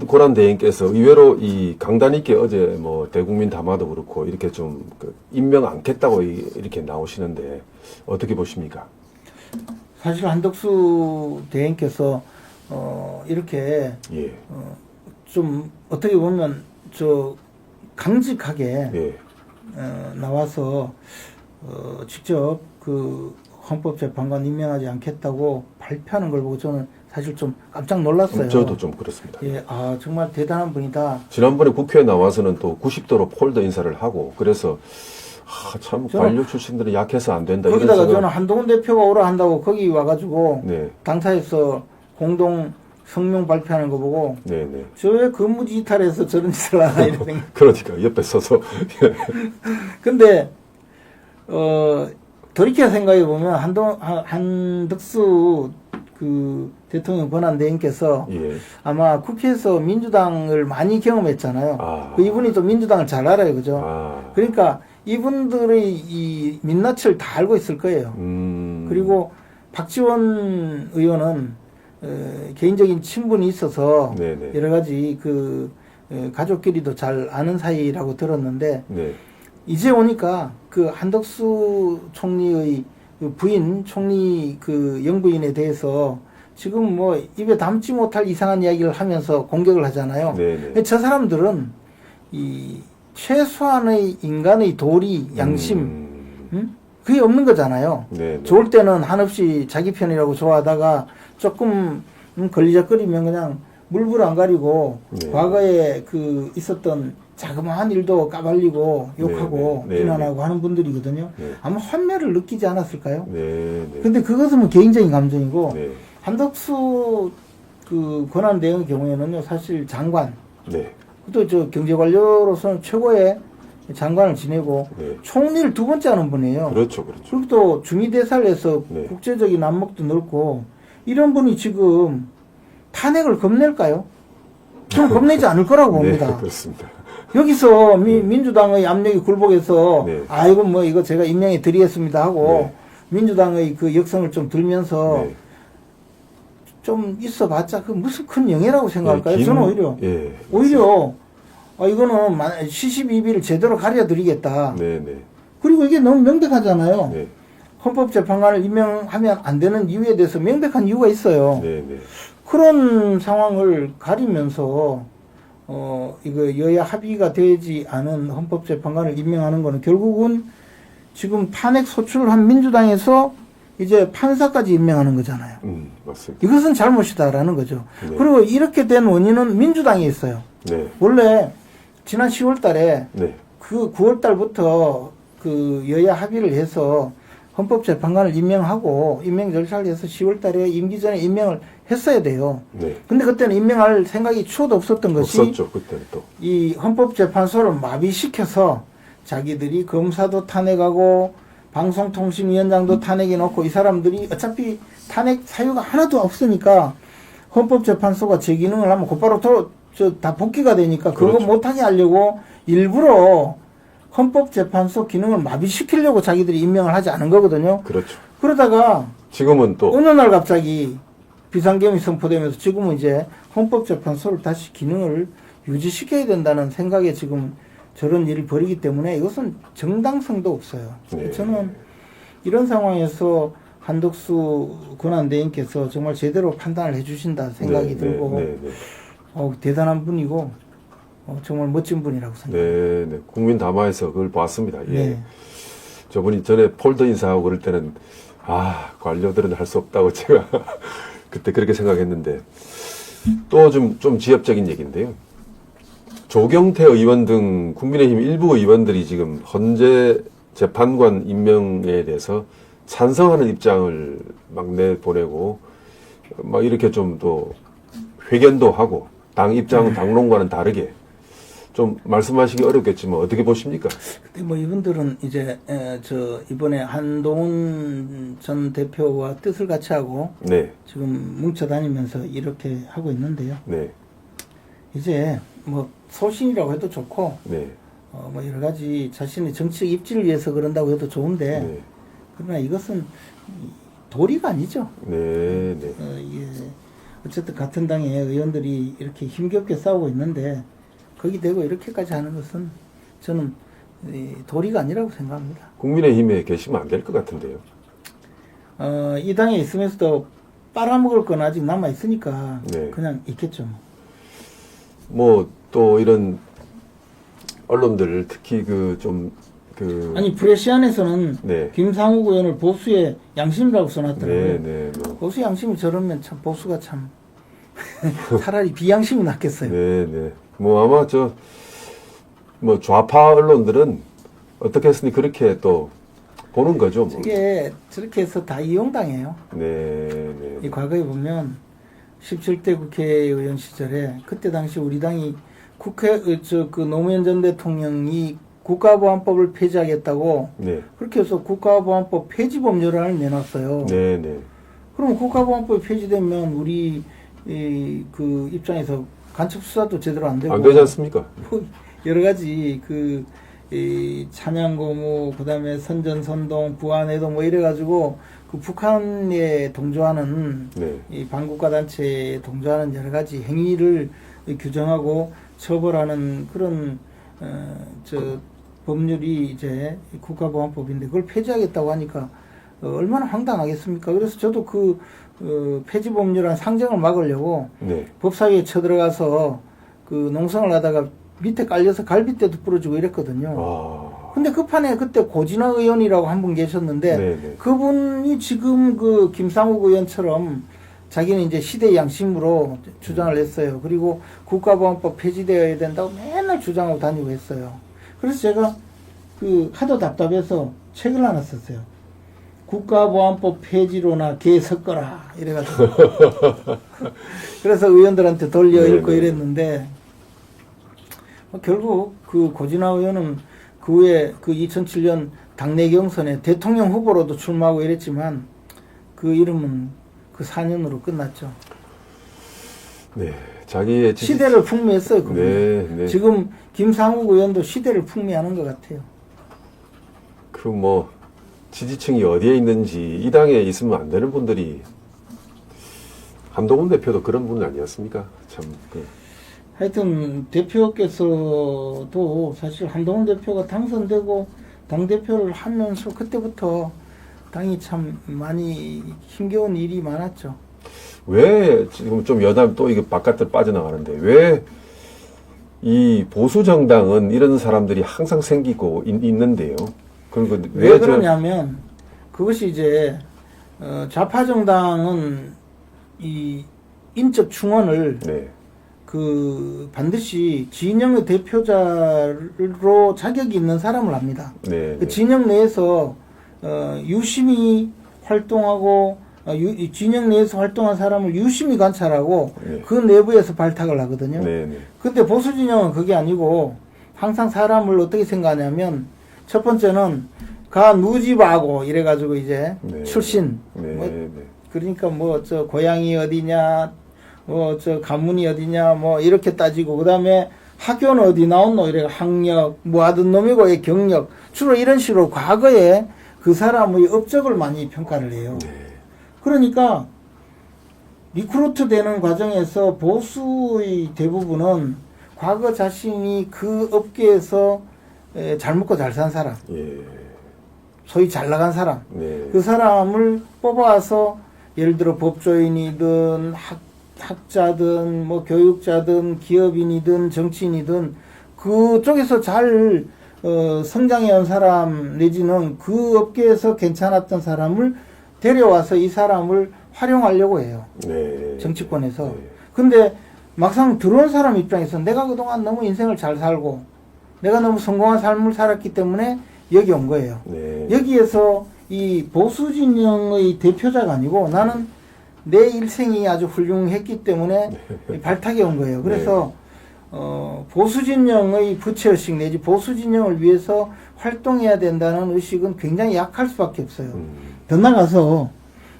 Speaker 1: 권한대행께서 의외로 이 강단 있게 어제 뭐 대국민 담화도 그렇고 이렇게 좀 임명 않겠다고 이렇게 나오시는데 어떻게 보십니까?
Speaker 2: 사실 한덕수 대행께서 이렇게
Speaker 1: 예.
Speaker 2: 좀 어떻게 보면 강직하게
Speaker 1: 예.
Speaker 2: 나와서 직접 그 헌법재판관 임명하지 않겠다고 발표하는 걸 보고 저는 사실 좀 깜짝 놀랐어요.
Speaker 1: 저도 좀 그렇습니다.
Speaker 2: 예, 정말 대단한 분이다.
Speaker 1: 지난번에 국회에 나와서는 또 90도로 폴더 인사를 하고 그래서 참 관료 출신들은 약해서 안 된다.
Speaker 2: 거기다가 저는 한동훈 대표가 오라 한다고 거기 와가지고
Speaker 1: 네.
Speaker 2: 당사에서 공동 성명 발표하는 거 보고
Speaker 1: 네네.
Speaker 2: 저 왜 근무지 이탈해서 저런 짓을 하나 이런 생각.
Speaker 1: 그러니까 옆에 서서
Speaker 2: 근데 돌이켜 생각해 보면 한덕수 그 대통령 권한대행께서
Speaker 1: 예.
Speaker 2: 아마 국회에서 민주당을 많이 경험했잖아요. 이분이 또 민주당을 잘 알아요, 그죠? 그러니까 이분들의 이 민낯을 다 알고 있을 거예요. 그리고 박지원 의원은 개인적인 친분이 있어서
Speaker 1: 네네.
Speaker 2: 여러 가지 가족끼리도 잘 아는 사이라고 들었는데
Speaker 1: 네.
Speaker 2: 이제 오니까 그 한덕수 총리의 그 부인 총리 그 영부인에 대해서 지금 뭐 입에 담지 못할 이상한 이야기를 하면서 공격을 하잖아요.
Speaker 1: 네네.
Speaker 2: 저 사람들은 이 최소한의 인간의 도리, 양심, 그게 없는 거잖아요.
Speaker 1: 네네.
Speaker 2: 좋을 때는 한없이 자기 편이라고 좋아하다가 조금 걸리적거리면 그냥 물불 안 가리고
Speaker 1: 네.
Speaker 2: 과거에 그 있었던 자그마한 일도 까발리고 욕하고
Speaker 1: 네, 네,
Speaker 2: 비난하고
Speaker 1: 네.
Speaker 2: 하는 분들이거든요.
Speaker 1: 네.
Speaker 2: 아마 환멸을 느끼지 않았을까요?
Speaker 1: 네.
Speaker 2: 근데 그것은 뭐 개인적인 감정이고
Speaker 1: 네.
Speaker 2: 한덕수 그 권한대행의 경우에는요 사실 장관
Speaker 1: 네.
Speaker 2: 또 경제관료로서는 최고의 장관을 지내고
Speaker 1: 네.
Speaker 2: 총리를 두 번째 하는 분이에요.
Speaker 1: 그렇죠, 그렇죠.
Speaker 2: 그리고 또 중위대사를 해서
Speaker 1: 네.
Speaker 2: 국제적인 안목도 넓고 이런 분이 지금 탄핵을 겁낼까요? 저는 겁내지 않을 거라고 봅니다.
Speaker 1: 네, 그렇습니다.
Speaker 2: 여기서 민주당의 압력이 굴복해서
Speaker 1: 네.
Speaker 2: 아이고 뭐 이거 제가 임명해 드리겠습니다 하고
Speaker 1: 네.
Speaker 2: 민주당의 그 역성을 좀 들면서
Speaker 1: 네.
Speaker 2: 좀 있어봤자 그 무슨 큰 영예라고 생각할까요? 저는
Speaker 1: 오히려
Speaker 2: 이거는 시시비비를 제대로 가려드리겠다.
Speaker 1: 네네.
Speaker 2: 그리고 이게 너무 명백하잖아요.
Speaker 1: 네.
Speaker 2: 헌법재판관을 임명하면 안 되는 이유에 대해서 명백한 이유가 있어요.
Speaker 1: 네네.
Speaker 2: 그런 상황을 가리면서 이거 여야 합의가 되지 않은 헌법재판관을 임명하는 거는 결국은 지금 탄핵 소추를 민주당에서 이제 판사까지 임명하는 거잖아요.
Speaker 1: 맞습니다.
Speaker 2: 이것은 잘못이다라는 거죠.
Speaker 1: 네.
Speaker 2: 그리고 이렇게 된 원인은 민주당에 있어요.
Speaker 1: 네.
Speaker 2: 원래 지난 10월 달에
Speaker 1: 네.
Speaker 2: 그 9월 달부터 그 여야 합의를 해서 헌법재판관을 임명하고 임명 절차를 해서 10월 달에 임기 전에 임명을 했어야 돼요.
Speaker 1: 네.
Speaker 2: 근데 그때는 임명할 생각이 추호도 없었던 것이
Speaker 1: 없었죠. 그때는 또.
Speaker 2: 이 헌법재판소를 마비시켜서 자기들이 검사도 탄핵하고 방송통신위원장도 탄핵해 놓고 이 사람들이 어차피 탄핵 사유가 하나도 없으니까 헌법재판소가 제 기능을 하면 곧바로 다 복귀가 되니까 그거
Speaker 1: 그렇죠.
Speaker 2: 못하게 하려고 일부러 헌법재판소 기능을 마비시키려고 자기들이 임명을 하지 않은 거거든요.
Speaker 1: 그렇죠.
Speaker 2: 그러다가
Speaker 1: 지금은 또
Speaker 2: 어느 날 갑자기 비상계엄이 선포되면서 지금은 이제 헌법재판소를 다시 기능을 유지시켜야 된다는 생각에 지금 저런 일을 벌이기 때문에 이것은 정당성도 없어요.
Speaker 1: 네.
Speaker 2: 저는 이런 상황에서 한덕수 권한대행께서 정말 제대로 판단을 해주신다 생각이
Speaker 1: 네,
Speaker 2: 들고
Speaker 1: 네, 네,
Speaker 2: 대단한 분이고 정말 멋진 분이라고 생각합니다.
Speaker 1: 네, 네. 국민 담화에서 그걸 봤습니다. 예.
Speaker 2: 네.
Speaker 1: 저분이 전에 폴더 인사하고 그럴 때는 관료들은 할 수 없다고 제가 그때 그렇게 생각했는데 또 좀 지엽적인 얘기인데요. 조경태 의원 등 국민의힘 일부 의원들이 지금 헌재 재판관 임명에 대해서 찬성하는 입장을 막 내보내고 막 이렇게 좀 또 회견도 하고 당 입장 당론과는 다르게 좀 말씀하시기 어렵겠지만 어떻게 보십니까?
Speaker 2: 근데 뭐 이분들은 이제 이번에 한동훈 전 대표와 뜻을 같이 하고
Speaker 1: 네,
Speaker 2: 지금 뭉쳐 다니면서 이렇게 하고 있는데요.
Speaker 1: 네,
Speaker 2: 이제 뭐 소신이라고 해도 좋고
Speaker 1: 네,
Speaker 2: 뭐 여러 가지 자신의 정치적 입지를 위해서 그런다고 해도 좋은데
Speaker 1: 네,
Speaker 2: 그러나 이것은 도리가 아니죠.
Speaker 1: 네, 네.
Speaker 2: 이게 어쨌든 같은 당의 의원들이 이렇게 힘겹게 싸우고 있는데 거기 대고 이렇게까지 하는 것은 저는 도리가 아니라고 생각합니다.
Speaker 1: 국민의힘에 계시면 안 될 것 같은데요.
Speaker 2: 이 당에 있으면서도 빨아먹을 건 아직 남아 있으니까
Speaker 1: 네.
Speaker 2: 그냥 있겠죠.
Speaker 1: 뭐 또 이런 언론들 특히
Speaker 2: 아니 프레시안에서는
Speaker 1: 네.
Speaker 2: 김상욱 의원을 보수의 양심이라고 써놨더라고요.
Speaker 1: 네, 네, 뭐.
Speaker 2: 보수 양심이 저러면 참 보수가 참 차라리 비양심이 낫겠어요.
Speaker 1: 네, 네. 뭐 아마 뭐 좌파 언론들은 어떻게 했으니 그렇게 또 보는 거죠. 뭐.
Speaker 2: 이게 저렇게 해서 다 이용당해요.
Speaker 1: 네, 네.
Speaker 2: 이 과거에 보면 17대 국회의원 시절에 그때 당시 우리 당이 노무현 전 대통령이 국가보안법을 폐지하겠다고
Speaker 1: 네,
Speaker 2: 그렇게 해서 국가보안법 폐지 법률안을 내놨어요.
Speaker 1: 네, 네.
Speaker 2: 그럼 국가보안법이 폐지되면 우리 그 입장에서 간첩 수사도 제대로 안 되고
Speaker 1: 안 되지 않습니까?
Speaker 2: 뭐 여러 가지 이 찬양고무 그다음에 선전선동 부안해도 뭐 이래가지고 그 북한에 동조하는
Speaker 1: 네,
Speaker 2: 이 반국가 단체에 동조하는 여러 가지 행위를 규정하고 처벌하는 그런 법률이 이제 국가보안법인데 그걸 폐지하겠다고 하니까 얼마나 황당하겠습니까? 그래서 저도 폐지 법률안 상정을 막으려고
Speaker 1: 네.
Speaker 2: 법사위에 쳐들어가서 농성을 하다가 밑에 깔려서 갈빗대도 부러지고 이랬거든요.
Speaker 1: 아,
Speaker 2: 근데 그 판에 그때 고진화 의원이라고 한 분 계셨는데
Speaker 1: 네, 네.
Speaker 2: 그분이 지금 김상욱 의원처럼 자기는 이제 시대 양심으로 주장을 했어요. 그리고 국가보안법 폐지되어야 된다고 맨날 주장하고 다니고 했어요. 그래서 제가 하도 답답해서 책을 하나 썼어요. 국가보안법 폐지로나 개 섞어라 이래가지고 그래서 의원들한테 돌려 읽고
Speaker 1: 네네.
Speaker 2: 이랬는데 결국 고진화 의원은 그 후에 2007년 당내 경선에 대통령 후보로도 출마하고 이랬지만 그 이름은 4년으로 끝났죠.
Speaker 1: 네. 자기의
Speaker 2: 시대를 풍미했어요. 그분.
Speaker 1: 네, 네.
Speaker 2: 지금 김상욱 의원도 시대를 풍미하는 것 같아요.
Speaker 1: 지지층이 어디에 있는지 이 당에 있으면 안 되는 분들이 한동훈 대표도 그런 분 아니었습니까? 참.
Speaker 2: 하여튼 대표께서도 사실 한동훈 대표가 당선되고 당대표를 하면서 그때부터 당이 참 많이 힘겨운 일이 많았죠.
Speaker 1: 왜 지금 좀 여담 또 이게 바깥으로 빠져나가는데 왜 이 보수 정당은 이런 사람들이 항상 생기고 있는데요. 그럼
Speaker 2: 왜 그러냐면 그것이 이제 좌파 정당은 이 인적 충원을
Speaker 1: 네.
Speaker 2: 그 반드시 진영의 대표자로 자격이 있는 사람을 합니다.
Speaker 1: 네.
Speaker 2: 그 진영 내에서 유심히 활동하고 이 진영 내에서 활동한 사람을 유심히 관찰하고
Speaker 1: 네.
Speaker 2: 그 내부에서 발탁을 하거든요.
Speaker 1: 네. 네.
Speaker 2: 근데 보수 진영은 그게 아니고 항상 사람을 어떻게 생각하냐면 첫 번째는 가 누지바고 이래가지고 이제
Speaker 1: 네.
Speaker 2: 출신
Speaker 1: 네.
Speaker 2: 뭐
Speaker 1: 네.
Speaker 2: 그러니까 뭐 저 고향이 어디냐 뭐 저 가문이 어디냐 뭐 이렇게 따지고 그다음에 학교는 어디 나왔노 이래 학력 뭐 하던 놈이고 의 경력 주로 이런 식으로 과거에 그 사람의 업적을 많이 평가를 해요.
Speaker 1: 네.
Speaker 2: 그러니까 리크루트 되는 과정에서 보수의 대부분은 과거 자신이 그 업계에서 잘 먹고 잘 산 사람,
Speaker 1: 예.
Speaker 2: 소위 잘 나간 사람,
Speaker 1: 네.
Speaker 2: 그 사람을 뽑아서 예를 들어 법조인이든 학자든 뭐 교육자든 기업인이든 정치인이든 그쪽에서 잘 성장해온 사람 내지는 그 업계에서 괜찮았던 사람을 데려와서 이 사람을 활용하려고 해요.
Speaker 1: 네.
Speaker 2: 정치권에서.
Speaker 1: 네.
Speaker 2: 근데 막상 들어온 사람 입장에서 내가 그동안 너무 인생을 잘 살고 내가 너무 성공한 삶을 살았기 때문에 여기 온 거예요.
Speaker 1: 네.
Speaker 2: 여기에서 이 보수 진영의 대표자가 아니고 나는 내 일생이 아주 훌륭했기 때문에 발탁해 온 거예요. 그래서 보수 진영의 부채의식 내지 보수 진영을 위해서 활동해야 된다는 의식은 굉장히 약할 수밖에 없어요. 더 나가서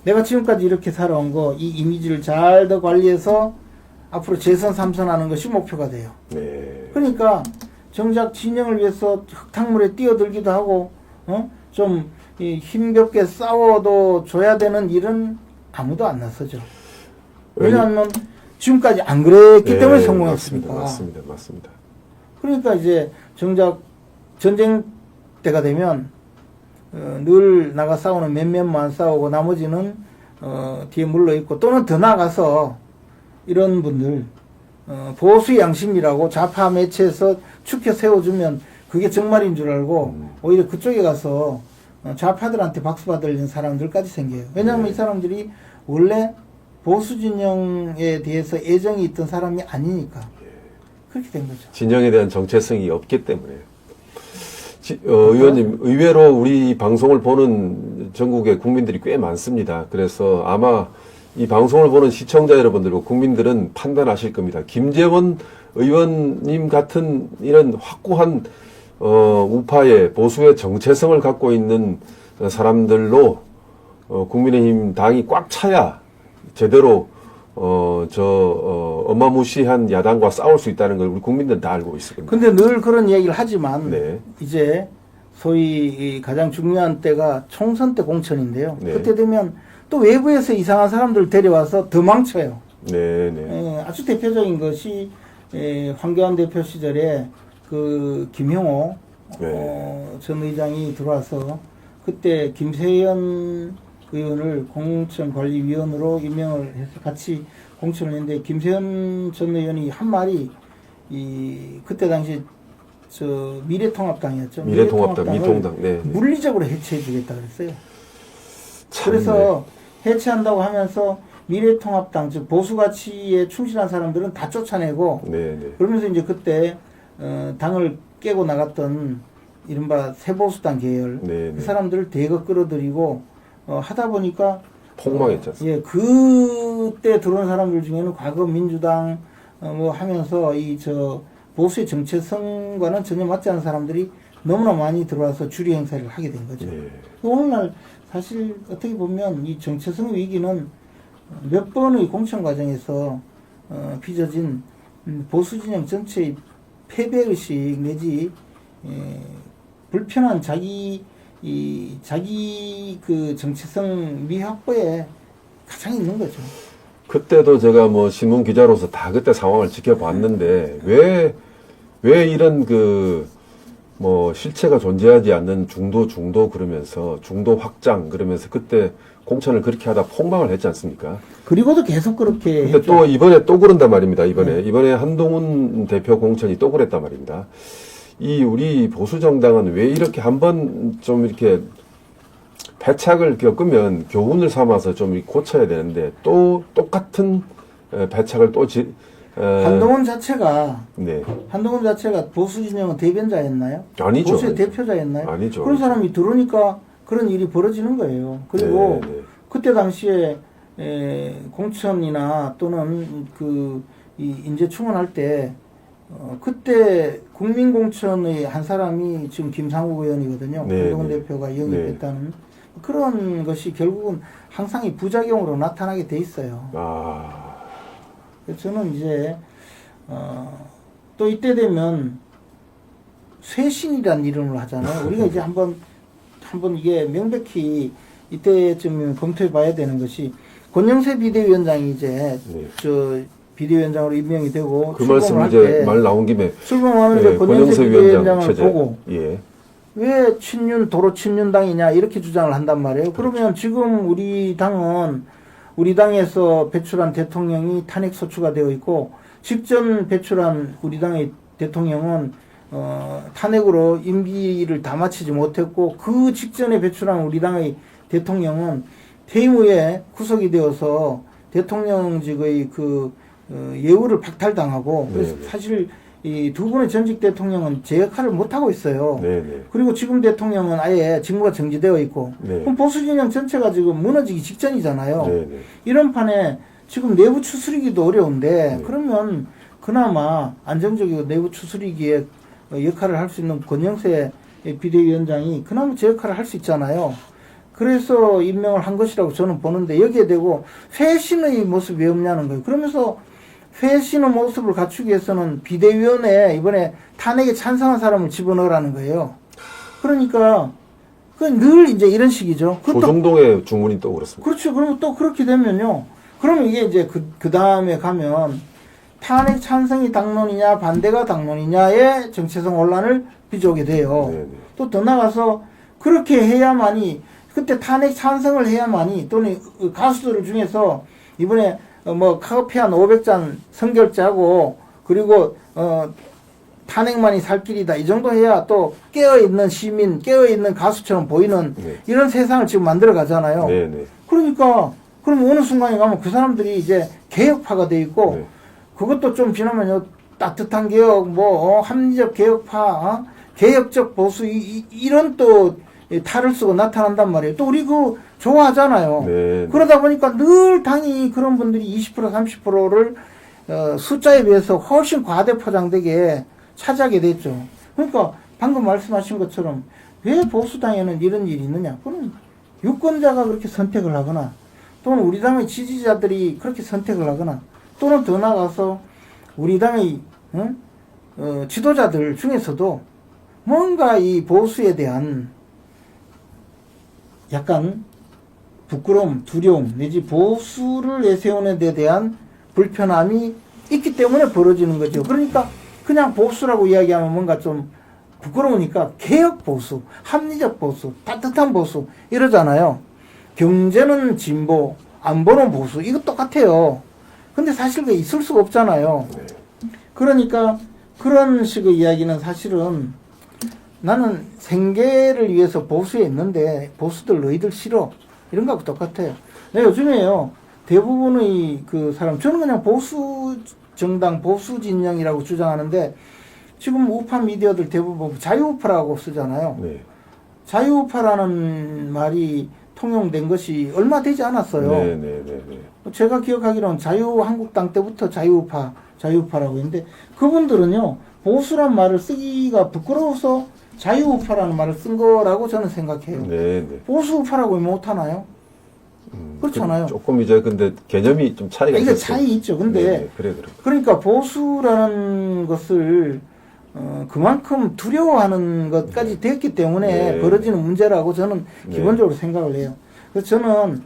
Speaker 2: 내가 지금까지 이렇게 살아온 거 이 이미지를 잘 더 관리해서 앞으로 재선 3선 하는 것이 목표가 돼요.
Speaker 1: 네.
Speaker 2: 그러니까 정작 진영을 위해서 흙탕물에 뛰어들기도 하고 좀 힘겹게 싸워도 줘야 되는 일은 아무도 안 나서죠. 왜냐하면 지금까지 안 그랬기
Speaker 1: 네,
Speaker 2: 때문에 성공했으니까.
Speaker 1: 맞습니다.
Speaker 2: 그러니까 이제 정작 전쟁 때가 되면 늘 나가 싸우는 몇몇만 싸우고 나머지는 뒤에 물러 있고 또는 더 나가서 이런 분들 보수 양심이라고 좌파 매체에서 축혀 세워주면 그게 정말인 줄 알고 오히려 그쪽에 가서 좌파들한테 박수 받을 사람들까지 생겨요. 왜냐하면 이 사람들이 원래 보수 진영에 대해서 애정이 있던 사람이 아니니까 그렇게 된 거죠.
Speaker 1: 진영에 대한 정체성이 없기 때문에. 의원님, 의외로 우리 방송을 보는 전국의 국민들이 꽤 많습니다. 그래서 아마 이 방송을 보는 시청자 여러분들과 국민들은 판단하실 겁니다. 김재원 의원님 같은 이런 확고한 우파의 보수의 정체성을 갖고 있는 사람들로 국민의힘 당이 꽉 차야 제대로 어마무시한 야당과 싸울 수 있다는 걸 우리 국민들은 다 알고 있습니다.
Speaker 2: 근데 늘 그런 이야기를 하지만
Speaker 1: 네.
Speaker 2: 이제 소위 가장 중요한 때가 총선 때 공천인데요.
Speaker 1: 네.
Speaker 2: 그때 되면 또 외부에서 이상한 사람들 데려와서 더 망쳐요.
Speaker 1: 네.
Speaker 2: 아주 대표적인 것이 황교안 대표 시절에 그 김형호 전 의장이 들어와서 그때 김세연 의원을 공천관리위원으로 임명을 해서 같이 공천을 했는데 김세연 전 의원이 한 말이 그때 당시 미래통합당이었죠.
Speaker 1: 미래통합당, 미통당. 네.
Speaker 2: 물리적으로 해체해 주겠다 그랬어요.
Speaker 1: 참,
Speaker 2: 그래서 해체한다고 하면서 미래통합당 즉 보수 가치에 충실한 사람들은 다 쫓아내고
Speaker 1: 네.
Speaker 2: 그러면서 이제 그때 당을 깨고 나갔던 이른바 새보수당 계열
Speaker 1: 네.
Speaker 2: 그 사람들을 대거 끌어들이고 하다 보니까
Speaker 1: 폭망했지 않습니까?
Speaker 2: 예, 그때 들어온 사람들 중에는 과거 민주당 뭐 하면서 보수의 정체성과는 전혀 맞지 않은 사람들이 너무나 많이 들어와서 주류 행사를 하게 된 거죠.
Speaker 1: 네.
Speaker 2: 오늘날 사실 어떻게 보면 이 정체성 위기는 몇 번의 공천 과정에서 빚어진 보수 진영 전체의 패배의식 내지 불편한 자기 그 정체성 미확보에 가장 있는 거죠.
Speaker 1: 그때도 제가 뭐 신문 기자로서 다 그때 상황을 지켜봤는데 왜 이런 뭐 실체가 존재하지 않는 중도 그러면서 중도 확장 그러면서 그때 공천을 그렇게 하다 폭망을 했지 않습니까?
Speaker 2: 그리고도 계속 그렇게
Speaker 1: 근데
Speaker 2: 했죠.
Speaker 1: 또 이번에 또 그런단 말입니다. 이번에 한동훈 대표 공천이 또 그랬단 말입니다. 이 우리 보수 정당은 왜 이렇게 한번 좀 이렇게 패착을 겪으면 교훈을 삼아서 좀 고쳐야 되는데 또 똑같은 패착을 또
Speaker 2: 한동훈 자체가
Speaker 1: 네.
Speaker 2: 한동훈 자체가 보수 진영은 대변자였나요?
Speaker 1: 아니죠.
Speaker 2: 보수의
Speaker 1: 아니죠.
Speaker 2: 대표자였나요?
Speaker 1: 아니죠.
Speaker 2: 그런 사람이 들어오니까 그런 일이 벌어지는 거예요. 그리고
Speaker 1: 네, 네.
Speaker 2: 그때 당시에 공천이나 또는 이 인재 충원할 때 그때 국민공천의 한 사람이 지금 김상욱 의원이거든요.
Speaker 1: 네,
Speaker 2: 한동훈
Speaker 1: 네.
Speaker 2: 대표가 영입했다는 그런 것이 결국은 항상 이 부작용으로 나타나게 돼 있어요.
Speaker 1: 아,
Speaker 2: 그래서 저는 이제 또 이때 되면 쇄신이라는 이름을 하잖아요. 우리가 이제 한번 이게 명백히 이때쯤 검토해 봐야 되는 것이 권영세 비대위원장이 이제
Speaker 1: 네.
Speaker 2: 저 비대위원장으로 임명이 되고
Speaker 1: 그 말씀 이제 말 나온 김에
Speaker 2: 출범하는데
Speaker 1: 네,
Speaker 2: 권영세 비대위원장을
Speaker 1: 체제.
Speaker 2: 보고
Speaker 1: 예.
Speaker 2: 왜 도로 친윤당이냐 이렇게 주장을 한단 말이에요. 그러면 지금 우리 당에서 배출한 대통령이 탄핵 소추가 되어 있고 직전 배출한 우리 당의 대통령은 탄핵으로 임기를 다 마치지 못했고 그 직전에 배출한 우리 당의 대통령은 퇴임 후에 구속이 되어서 대통령직의 예우를 박탈당하고 그래서
Speaker 1: 네네.
Speaker 2: 사실 이 두 분의 전직 대통령은 제 역할을 못하고 있어요.
Speaker 1: 네네.
Speaker 2: 그리고 지금 대통령은 아예 직무가 정지되어 있고
Speaker 1: 네.
Speaker 2: 그럼 보수진영 전체가 지금 무너지기 직전이잖아요.
Speaker 1: 네네.
Speaker 2: 이런 판에 지금 내부 추스리기도 어려운데
Speaker 1: 네.
Speaker 2: 그러면 그나마 안정적이고 내부 추스리기에 역할을 할 수 있는 권영세 비대위원장이 그나마 제 역할을 할 수 있잖아요. 그래서 임명을 한 것이라고 저는 보는데 여기에 대고 쇄신의 모습이 없냐는 거예요. 그러면서 쇄신의 모습을 갖추기 위해서는 비대위원회에 이번에 탄핵에 찬성한 사람을 집어넣으라는 거예요. 그러니까 늘 이제 이런 식이죠.
Speaker 1: 조정동의 주문이 또 그렇습니다.
Speaker 2: 그렇죠. 그러면 또 그렇게 되면요. 그러면 이게 이제 그 다음에 가면 탄핵 찬성이 당론이냐 반대가 당론이냐의 정체성 혼란을 빚어오게 돼요.
Speaker 1: 네네.
Speaker 2: 또 더 나가서 그렇게 해야만이 그때 탄핵 찬성을 해야만이 또는 가수들 중에서 이번에 커피 한 500잔 선결제하고 그리고 탄핵만이 살 길이다 이 정도 해야 또 깨어있는 시민 깨어있는 가수처럼 보이는
Speaker 1: 네.
Speaker 2: 이런 세상을 지금 만들어 가잖아요.
Speaker 1: 네네.
Speaker 2: 그러니까 그럼 어느 순간에 가면 그 사람들이 이제 개혁파가 돼 있고
Speaker 1: 네.
Speaker 2: 그것도 좀 지나면 따뜻한 개혁 합리적 개혁파 개혁적 보수 이런 또 탈을 쓰고 나타난단 말이에요. 또 우리 좋아하잖아요.
Speaker 1: 네.
Speaker 2: 그러다 보니까 늘 당이 그런 분들이 20% 30%를 숫자에 비해서 훨씬 과대 포장되게 차지하게 됐죠. 그러니까 방금 말씀하신 것처럼 왜 보수당에는 이런 일이 있느냐? 그건 유권자가 그렇게 선택을 하거나 또는 우리 당의 지지자들이 그렇게 선택을 하거나 또는 더 나아가서 우리 당의 지도자들 중에서도 뭔가 이 보수에 대한 약간 부끄러움, 두려움 내지 보수를 내세우는 데 대한 불편함이 있기 때문에 벌어지는 거죠. 그러니까 그냥 보수라고 이야기하면 뭔가 좀 부끄러우니까 개혁 보수, 합리적 보수, 따뜻한 보수 이러잖아요. 경제는 진보, 안보는 보수 이거 똑같아요. 근데 사실 그게 있을 수가 없잖아요. 그러니까 그런 식의 이야기는 사실은 나는 생계를 위해서 보수에 있는데 보수들 너희들 싫어 이런 거하고 똑같아요. 내가 요즘에요 대부분의 사람 저는 그냥 보수 정당 보수 진영이라고 주장하는데 지금 우파 미디어들 대부분 자유우파라고 쓰잖아요.
Speaker 1: 네.
Speaker 2: 자유우파라는 말이 통용된 것이 얼마 되지 않았어요.
Speaker 1: 네네네.
Speaker 2: 제가 기억하기로는 자유한국당 때부터 자유우파라고 했는데 그분들은요 보수란 말을 쓰기가 부끄러워서 자유우파라는 말을 쓴 거라고 저는 생각해요.
Speaker 1: 네네.
Speaker 2: 보수우파라고 왜 못하나요? 그렇잖아요.
Speaker 1: 조금 이제 근데 개념이 좀 차이가
Speaker 2: 이게
Speaker 1: 있었어요.
Speaker 2: 차이 있죠. 근데
Speaker 1: 네네. 그래.
Speaker 2: 그러니까 보수라는 것을 그만큼 두려워하는 것까지 됐기 때문에
Speaker 1: 네.
Speaker 2: 벌어지는 문제라고 저는
Speaker 1: 네.
Speaker 2: 기본적으로 생각을 해요. 그래서 저는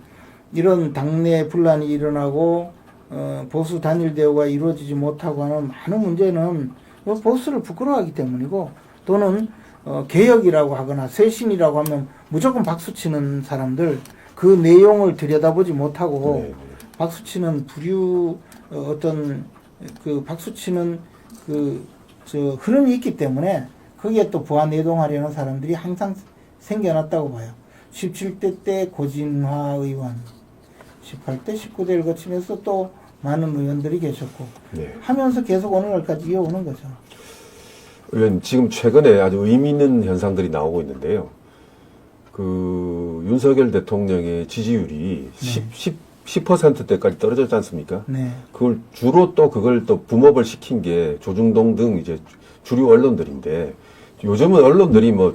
Speaker 2: 이런 당내 분란이 일어나고 보수 단일 대우가 이루어지지 못하고 하는 많은 문제는 보수를 부끄러워하기 때문이고 또는 개혁이라고 하거나 쇄신이라고 하면 무조건 박수치는 사람들, 그 내용을 들여다보지 못하고
Speaker 1: 네, 네.
Speaker 2: 박수치는 부류 어떤 그 박수치는 저 흐름이 있기 때문에 거기에 또 부안내동하려는 사람들이 항상 생겨났다고 봐요. 17대 때 고진화 의원, 18대 19대를 거치면서 또 많은 의원들이 계셨고
Speaker 1: 네.
Speaker 2: 하면서 계속 오늘날까지 이어오는 거죠.
Speaker 1: 의원, 지금 최근에 아주 의미 있는 현상들이 나오고 있는데요. 그 윤석열 대통령의 지지율이
Speaker 2: 네.
Speaker 1: 10%대까지 떨어졌지 않습니까?
Speaker 2: 네.
Speaker 1: 그걸 주로 또 그걸 또 붐업을 시킨 게 조중동 등 이제 주류 언론들인데, 요즘은 언론들이 뭐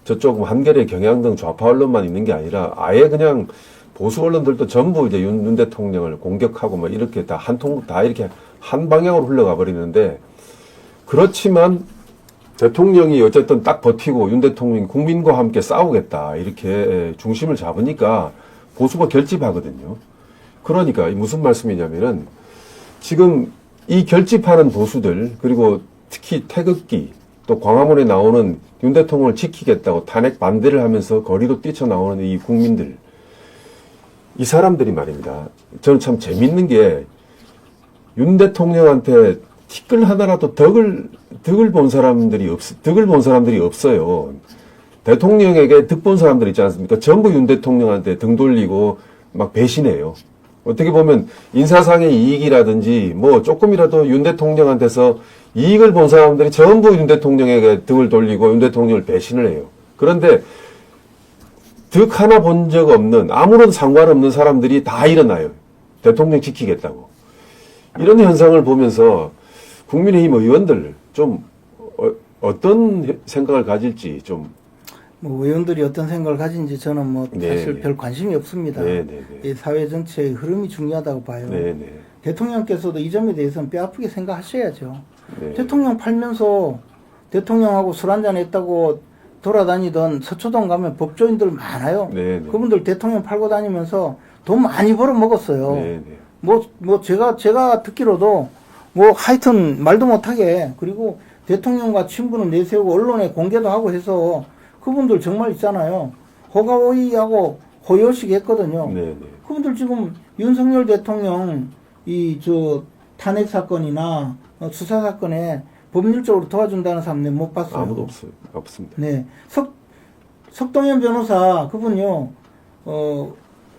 Speaker 1: 저쪽 한겨레, 경향 등 좌파 언론만 있는 게 아니라 아예 그냥 보수 언론들도 전부 이제 윤 대통령을 공격하고 뭐 이렇게 다 다 이렇게 한 방향으로 흘러가 버리는데, 그렇지만 대통령이 어쨌든 딱 버티고 윤 대통령이 국민과 함께 싸우겠다 이렇게 중심을 잡으니까 보수가 결집하거든요. 그러니까 무슨 말씀이냐면은 지금 이 결집하는 보수들, 그리고 특히 태극기, 또 광화문에 나오는 윤 대통령을 지키겠다고 탄핵 반대를 하면서 거리로 뛰쳐나오는 이 국민들, 이 사람들이 말입니다. 저는 참 재밌는 게 윤 대통령한테 티끌 하나라도 덕을 본 사람들이 없어요. 대통령에게 득 본 사람들 있지 않습니까? 전부 윤 대통령한테 등 돌리고 막 배신해요. 어떻게 보면 인사상의 이익이라든지 뭐 조금이라도 윤 대통령한테서 이익을 본 사람들이 전부 윤 대통령에게 등을 돌리고 윤 대통령을 배신을 해요. 그런데 득 하나 본 적 없는, 아무런 상관없는 사람들이 다 일어나요. 대통령 지키겠다고. 이런 현상을 보면서 국민의힘 의원들 좀 어떤 생각을 가질지 좀.
Speaker 2: 뭐 의원들이 어떤 생각을 가진지 저는 뭐 사실
Speaker 1: 네.
Speaker 2: 별 관심이 없습니다.
Speaker 1: 네.
Speaker 2: 이 사회 전체의 흐름이 중요하다고 봐요.
Speaker 1: 네.
Speaker 2: 대통령께서도 이 점에 대해서는 뼈아프게 생각하셔야죠.
Speaker 1: 네.
Speaker 2: 대통령 팔면서 대통령하고 술 한잔 했다고 돌아다니던 서초동 가면 법조인들 많아요.
Speaker 1: 네.
Speaker 2: 그분들 대통령 팔고 다니면서 돈 많이 벌어 먹었어요.
Speaker 1: 네.
Speaker 2: 뭐 제가 듣기로도 뭐 하여튼 말도 못하게, 그리고 대통령과 친분을 내세우고 언론에 공개도 하고 해서 그분들 정말 있잖아요. 호가호의하고 호요식 했거든요.
Speaker 1: 네.
Speaker 2: 그분들 지금 윤석열 대통령 탄핵 사건이나 수사 사건에 법률적으로 도와준다는 사람 못 봤어요.
Speaker 1: 아무도 없습니다.
Speaker 2: 네. 석동현 변호사 그분요.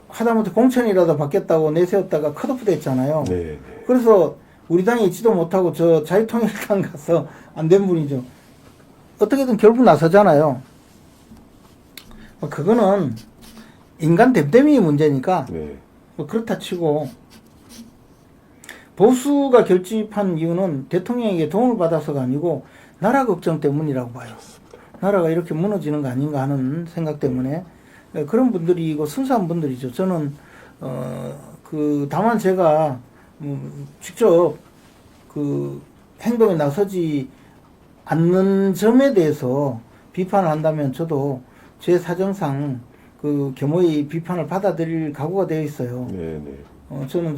Speaker 2: 하다못해 공천이라도 받겠다고 내세웠다가 컷오프 됐잖아요.
Speaker 1: 네.
Speaker 2: 그래서 우리 당에 있지도 못하고 저 자유통일당 가서 안 된 분이죠. 어떻게든 결국 나서잖아요. 그거는 인간 됨됨이 문제니까
Speaker 1: 네.
Speaker 2: 뭐 그렇다 치고, 보수가 결집한 이유는 대통령에게 도움을 받아서가 아니고 나라 걱정 때문이라고 봐요. 나라가 이렇게 무너지는 거 아닌가 하는 생각 때문에 그런 분들이고 순수한 분들이죠. 저는 다만 제가 직접 그 행동에 나서지 않는 점에 대해서 비판을 한다면 저도 제 사정상 그 겸허히 비판을 받아들일 각오가 되어 있어요.
Speaker 1: 네.
Speaker 2: 저는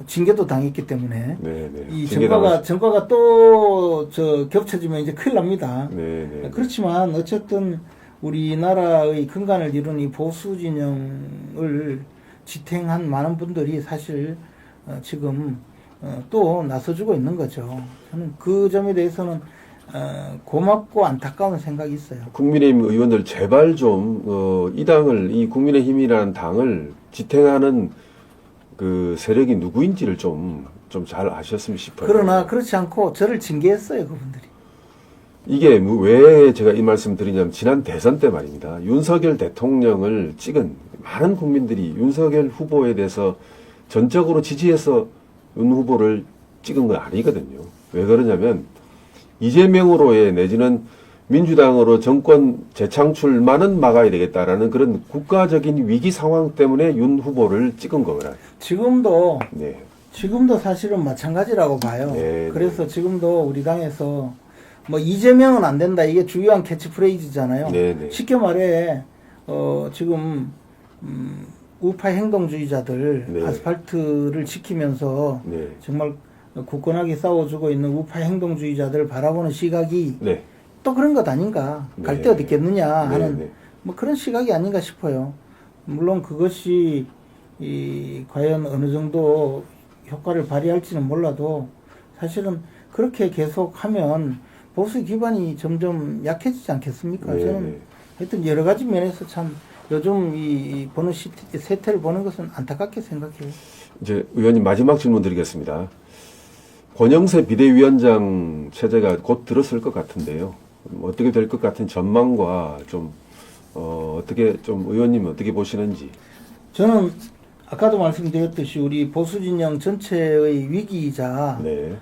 Speaker 2: 징계도 당했기 때문에
Speaker 1: 네.
Speaker 2: 이 전과가 또 겹쳐지면 이제 큰일 납니다.
Speaker 1: 네.
Speaker 2: 그렇지만 어쨌든 우리나라의 근간을 이룬 이 보수 진영을 지탱한 많은 분들이 사실 지금 또 나서주고 있는 거죠. 저는 그 점에 대해서는 고맙고 안타까운 생각이 있어요.
Speaker 1: 국민의힘 의원들 제발 좀 이 당을, 이 국민의힘이라는 당을 지탱하는 그 세력이 누구인지를 좀 잘 아셨으면 싶어요.
Speaker 2: 그러나 그렇지 않고 저를 징계했어요, 그분들이.
Speaker 1: 이게 왜 제가 이 말씀 드리냐면, 지난 대선 때 말입니다. 윤석열 대통령을 찍은 많은 국민들이 윤석열 후보에 대해서 전적으로 지지해서 윤 후보를 찍은 건 아니거든요. 왜 그러냐면, 이재명으로의 내지는 민주당으로 정권 재창출만은 막아야 되겠다라는 그런 국가적인 위기 상황 때문에 윤 후보를 찍은 거라.
Speaker 2: 지금도 사실은 마찬가지라고 봐요.
Speaker 1: 네.
Speaker 2: 그래서 지금도 우리 당에서 뭐 이재명은 안 된다, 이게 주요한 캐치프레이즈잖아요.
Speaker 1: 네.
Speaker 2: 쉽게 말해 지금 우파 행동주의자들
Speaker 1: 네.
Speaker 2: 아스팔트를 지키면서
Speaker 1: 네.
Speaker 2: 정말 굳건하게 싸워주고 있는 우파 행동주의자들을 바라보는 시각이
Speaker 1: 네.
Speaker 2: 또 그런 것 아닌가. 갈
Speaker 1: 네.
Speaker 2: 데 어디 있겠느냐 하는
Speaker 1: 네.
Speaker 2: 뭐 그런 시각이 아닌가 싶어요. 물론 그것이 과연 어느 정도 효과를 발휘할지는 몰라도 사실은 그렇게 계속하면 보수 기반이 점점 약해지지 않겠습니까?
Speaker 1: 네.
Speaker 2: 저는 하여튼 여러 가지 면에서 참 요즘 이 보는 세태를 보는 것은 안타깝게 생각해요.
Speaker 1: 이제 의원님 마지막 질문 드리겠습니다. 권영세 비대위원장 체제가 곧 들었을 것 같은데요. 어떻게 될 것 같은 전망과 좀 어떻게 좀 의원님은 어떻게 보시는지.
Speaker 2: 저는 아까도 말씀드렸듯이 우리 보수 진영 전체의 위기이자
Speaker 1: 네.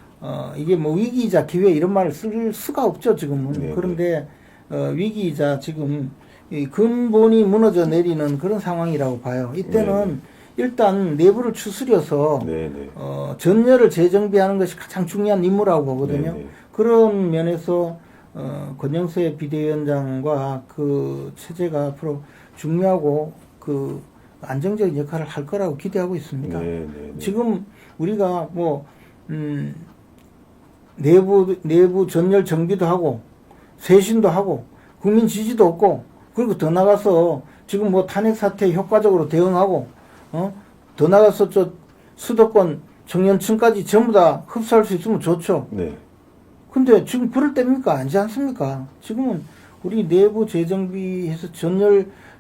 Speaker 2: 이게 뭐 위기이자 기회 이런 말을 쓸 수가 없죠 지금은.
Speaker 1: 네,
Speaker 2: 그런데 위기이자 지금 이 근본이 무너져 내리는 그런 상황이라고 봐요. 이때는 일단 내부를 추스려서
Speaker 1: 네, 네.
Speaker 2: 전열을 재정비하는 것이 가장 중요한 임무라고 보거든요.
Speaker 1: 네, 네.
Speaker 2: 그런 면에서 권영세 비대위원장과 그 체제가 앞으로 중요하고 그 안정적인 역할을 할 거라고 기대하고 있습니다.
Speaker 1: 네, 네, 네.
Speaker 2: 지금 우리가 뭐 내부 전열 정비도 하고 쇄신도 하고 국민 지지도 없고 그리고 더 나가서 지금 뭐 탄핵 사태에 효과적으로 대응하고 더 나가서 저 수도권 청년층까지 전부 다 흡수할 수 있으면 좋죠.
Speaker 1: 네.
Speaker 2: 근데 지금 그럴 때입니까? 아니지 않습니까? 지금은 우리 내부 재정비해서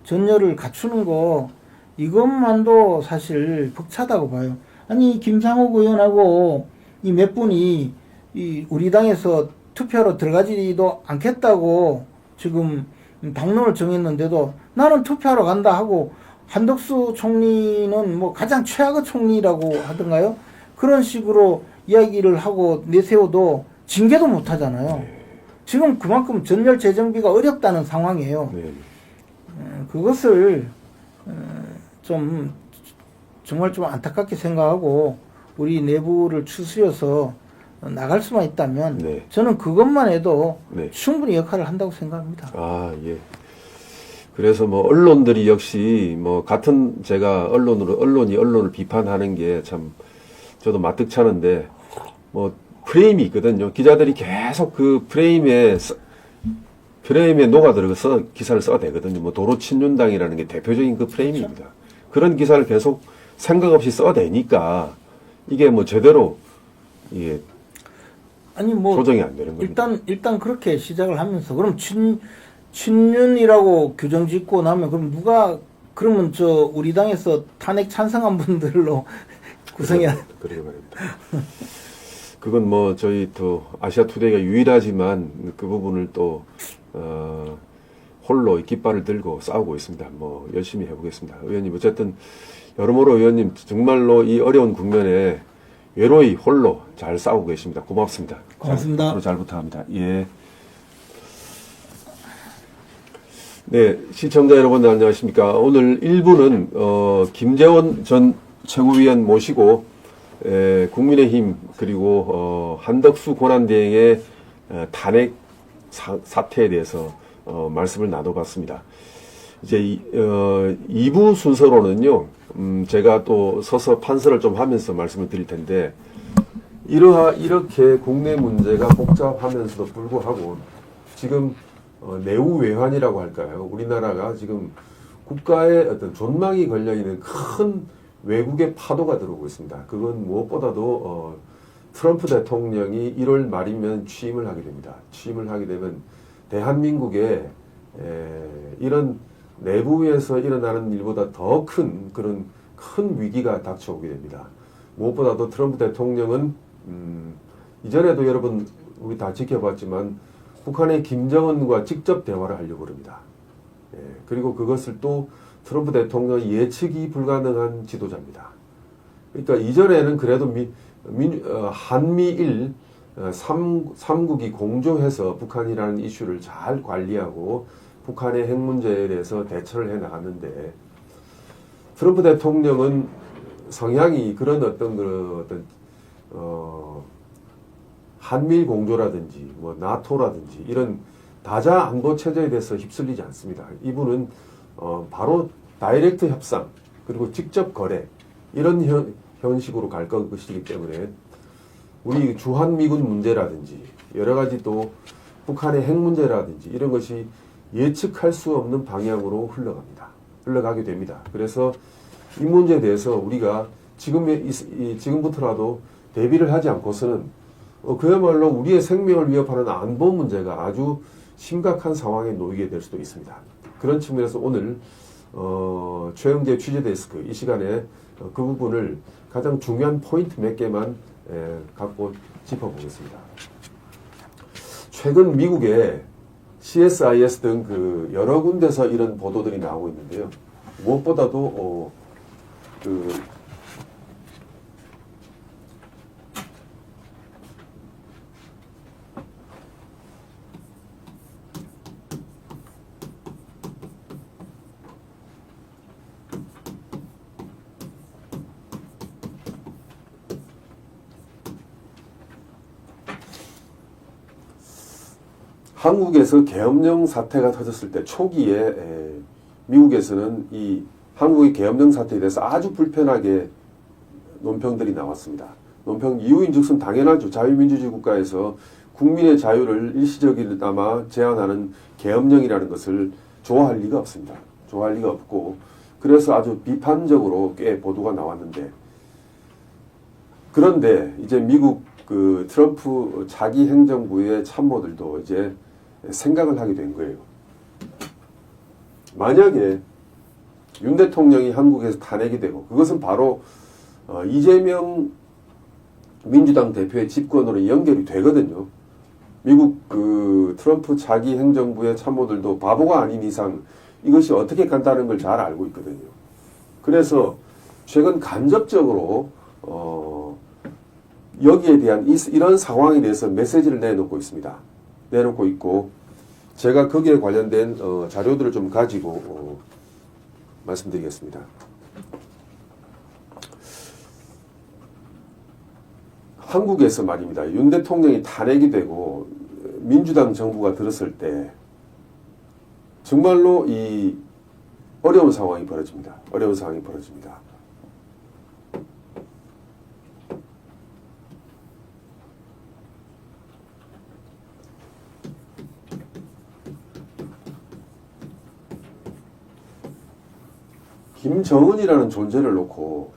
Speaker 2: 전열을 갖추는 거 이것만도 사실 벅차다고 봐요. 아니 김상욱 의원하고 이 몇 분이 이 우리 당에서 투표로 들어가지도 않겠다고 지금 당론을 정했는데도 나는 투표하러 간다 하고 한덕수 총리는 뭐 가장 최악의 총리라고 하던가요? 그런 식으로 이야기를 하고 내세워도 징계도 못 하잖아요. 지금 그만큼 전열 재정비가 어렵다는 상황이에요.
Speaker 1: 네.
Speaker 2: 그것을 좀 정말 좀 안타깝게 생각하고 우리 내부를 추스려서 나갈 수만 있다면
Speaker 1: 네.
Speaker 2: 저는 그것만 해도
Speaker 1: 네.
Speaker 2: 충분히 역할을 한다고 생각합니다.
Speaker 1: 아, 예. 그래서 뭐 언론들이 역시 뭐 같은 제가 언론이 언론을 비판하는 게 참 저도 마뜩찮은데 뭐 프레임이 있거든요. 기자들이 계속 그 프레임에 녹아들어서 기사를 써야 되거든요. 뭐 도로 친윤당이라는 게 대표적인 그 프레임입니다. 그런 기사를 계속 생각 없이 써야 되니까 이게 뭐 제대로 이게
Speaker 2: 아니 뭐
Speaker 1: 조정이 안 되는 겁니다.
Speaker 2: 일단 그렇게 시작을 하면서 그럼 친윤이라고 규정 짓고 나면 그럼 누가 그러면 저 우리 당에서 탄핵 찬성한 분들로 구성해야
Speaker 1: 그러게 말입니다. 그건 뭐 저희 또 아시아투데이가 유일하지만 그 부분을 또 홀로 깃발을 들고 싸우고 있습니다. 뭐 열심히 해보겠습니다. 의원님 어쨌든 여러모로 의원님 정말로 이 어려운 국면에 외로이 홀로 잘 싸우고 계십니다. 고맙습니다.
Speaker 2: 고맙습니다.
Speaker 1: 앞으로 잘 부탁합니다. 예. 네, 시청자 여러분 안녕하십니까. 오늘 1부는 김재원 전 최고위원 모시고 국민의힘 그리고 한덕수 권한대행의 탄핵 사태에 대해서 말씀을 나눠봤습니다. 이제 2부 순서로는요, 제가 또 서서 판서를 좀 하면서 말씀을 드릴 텐데, 이렇게 국내 문제가 복잡하면서도 불구하고 지금 내후 외환이라고 할까요? 우리나라가 지금 국가의 어떤 존망이 걸려있는 큰 외국의 파도가 들어오고 있습니다. 그건 무엇보다도 트럼프 대통령이 1월 말이면 취임을 하게 됩니다. 취임을 하게 되면 대한민국에 이런 내부에서 일어나는 일보다 더 큰 그런 큰 위기가 닥쳐오게 됩니다. 무엇보다도 트럼프 대통령은 이전에도 여러분 우리 다 지켜봤지만 북한의 김정은과 직접 대화를 하려고 합니다. 그리고 그것을 또 트럼프 대통령이 예측이 불가능한 지도자입니다. 그러니까 이전에는 그래도 한미일 3국이 공조해서 북한이라는 이슈를 잘 관리하고 북한의 핵 문제에 대해서 대처를 해 나갔는데 트럼프 대통령은 성향이 그런 한미일 공조라든지 뭐 나토라든지 이런 다자 안보 체제에 대해서 휩쓸리지 않습니다. 이분은 바로 다이렉트 협상 그리고 직접 거래 이런 형식으로 갈 것이기 때문에 우리 주한미군 문제라든지 여러 가지 또 북한의 핵 문제라든지 이런 것이 예측할 수 없는 방향으로 흘러가게 됩니다. 그래서 이 문제에 대해서 우리가 지금부터라도 대비를 하지 않고서는 그야말로 우리의 생명을 위협하는 안보 문제가 아주 심각한 상황에 놓이게 될 수도 있습니다. 그런 측면에서 오늘 최영재 취재데스크 이 시간에 그 부분을 가장 중요한 포인트 몇 개만 갖고 짚어보겠습니다. 최근 미국의 CSIS 등 그 여러 군데서 이런 보도들이 나오고 있는데요. 무엇보다도 한국에서 계엄령 사태가 터졌을 때 초기에 미국에서는 이 한국의 계엄령 사태에 대해서 아주 불편하게 논평들이 나왔습니다. 논평 이유인즉슨 당연하죠. 자유민주주의 국가에서 국민의 자유를 일시적이나마 제한하는 계엄령이라는 것을 좋아할 리가 없습니다. 좋아할 리가 없고 그래서 아주 비판적으로 꽤 보도가 나왔는데 그런데 이제 미국 그 트럼프 차기 행정부의 참모들도 이제 생각을 하게 된 거예요. 만약에 윤 대통령이 한국에서 탄핵이 되고 그것은 바로 이재명 민주당 대표의 집권으로 연결이 되거든요. 미국 그 트럼프 차기 행정부의 참모들도 바보가 아닌 이상 이것이 어떻게 간다는 걸 잘 알고 있거든요. 그래서 최근 간접적으로 여기에 대한 이런 상황에 대해서 메시지를 내놓고 있습니다. 내놓고 있고 제가 거기에 관련된 자료들을 좀 가지고 말씀드리겠습니다. 한국에서 말입니다. 윤 대통령이 탄핵이 되고 민주당 정부가 들었을 때 정말로 이 어려운 상황이 벌어집니다. 어려운 상황이 벌어집니다. 김정은이라는 존재를 놓고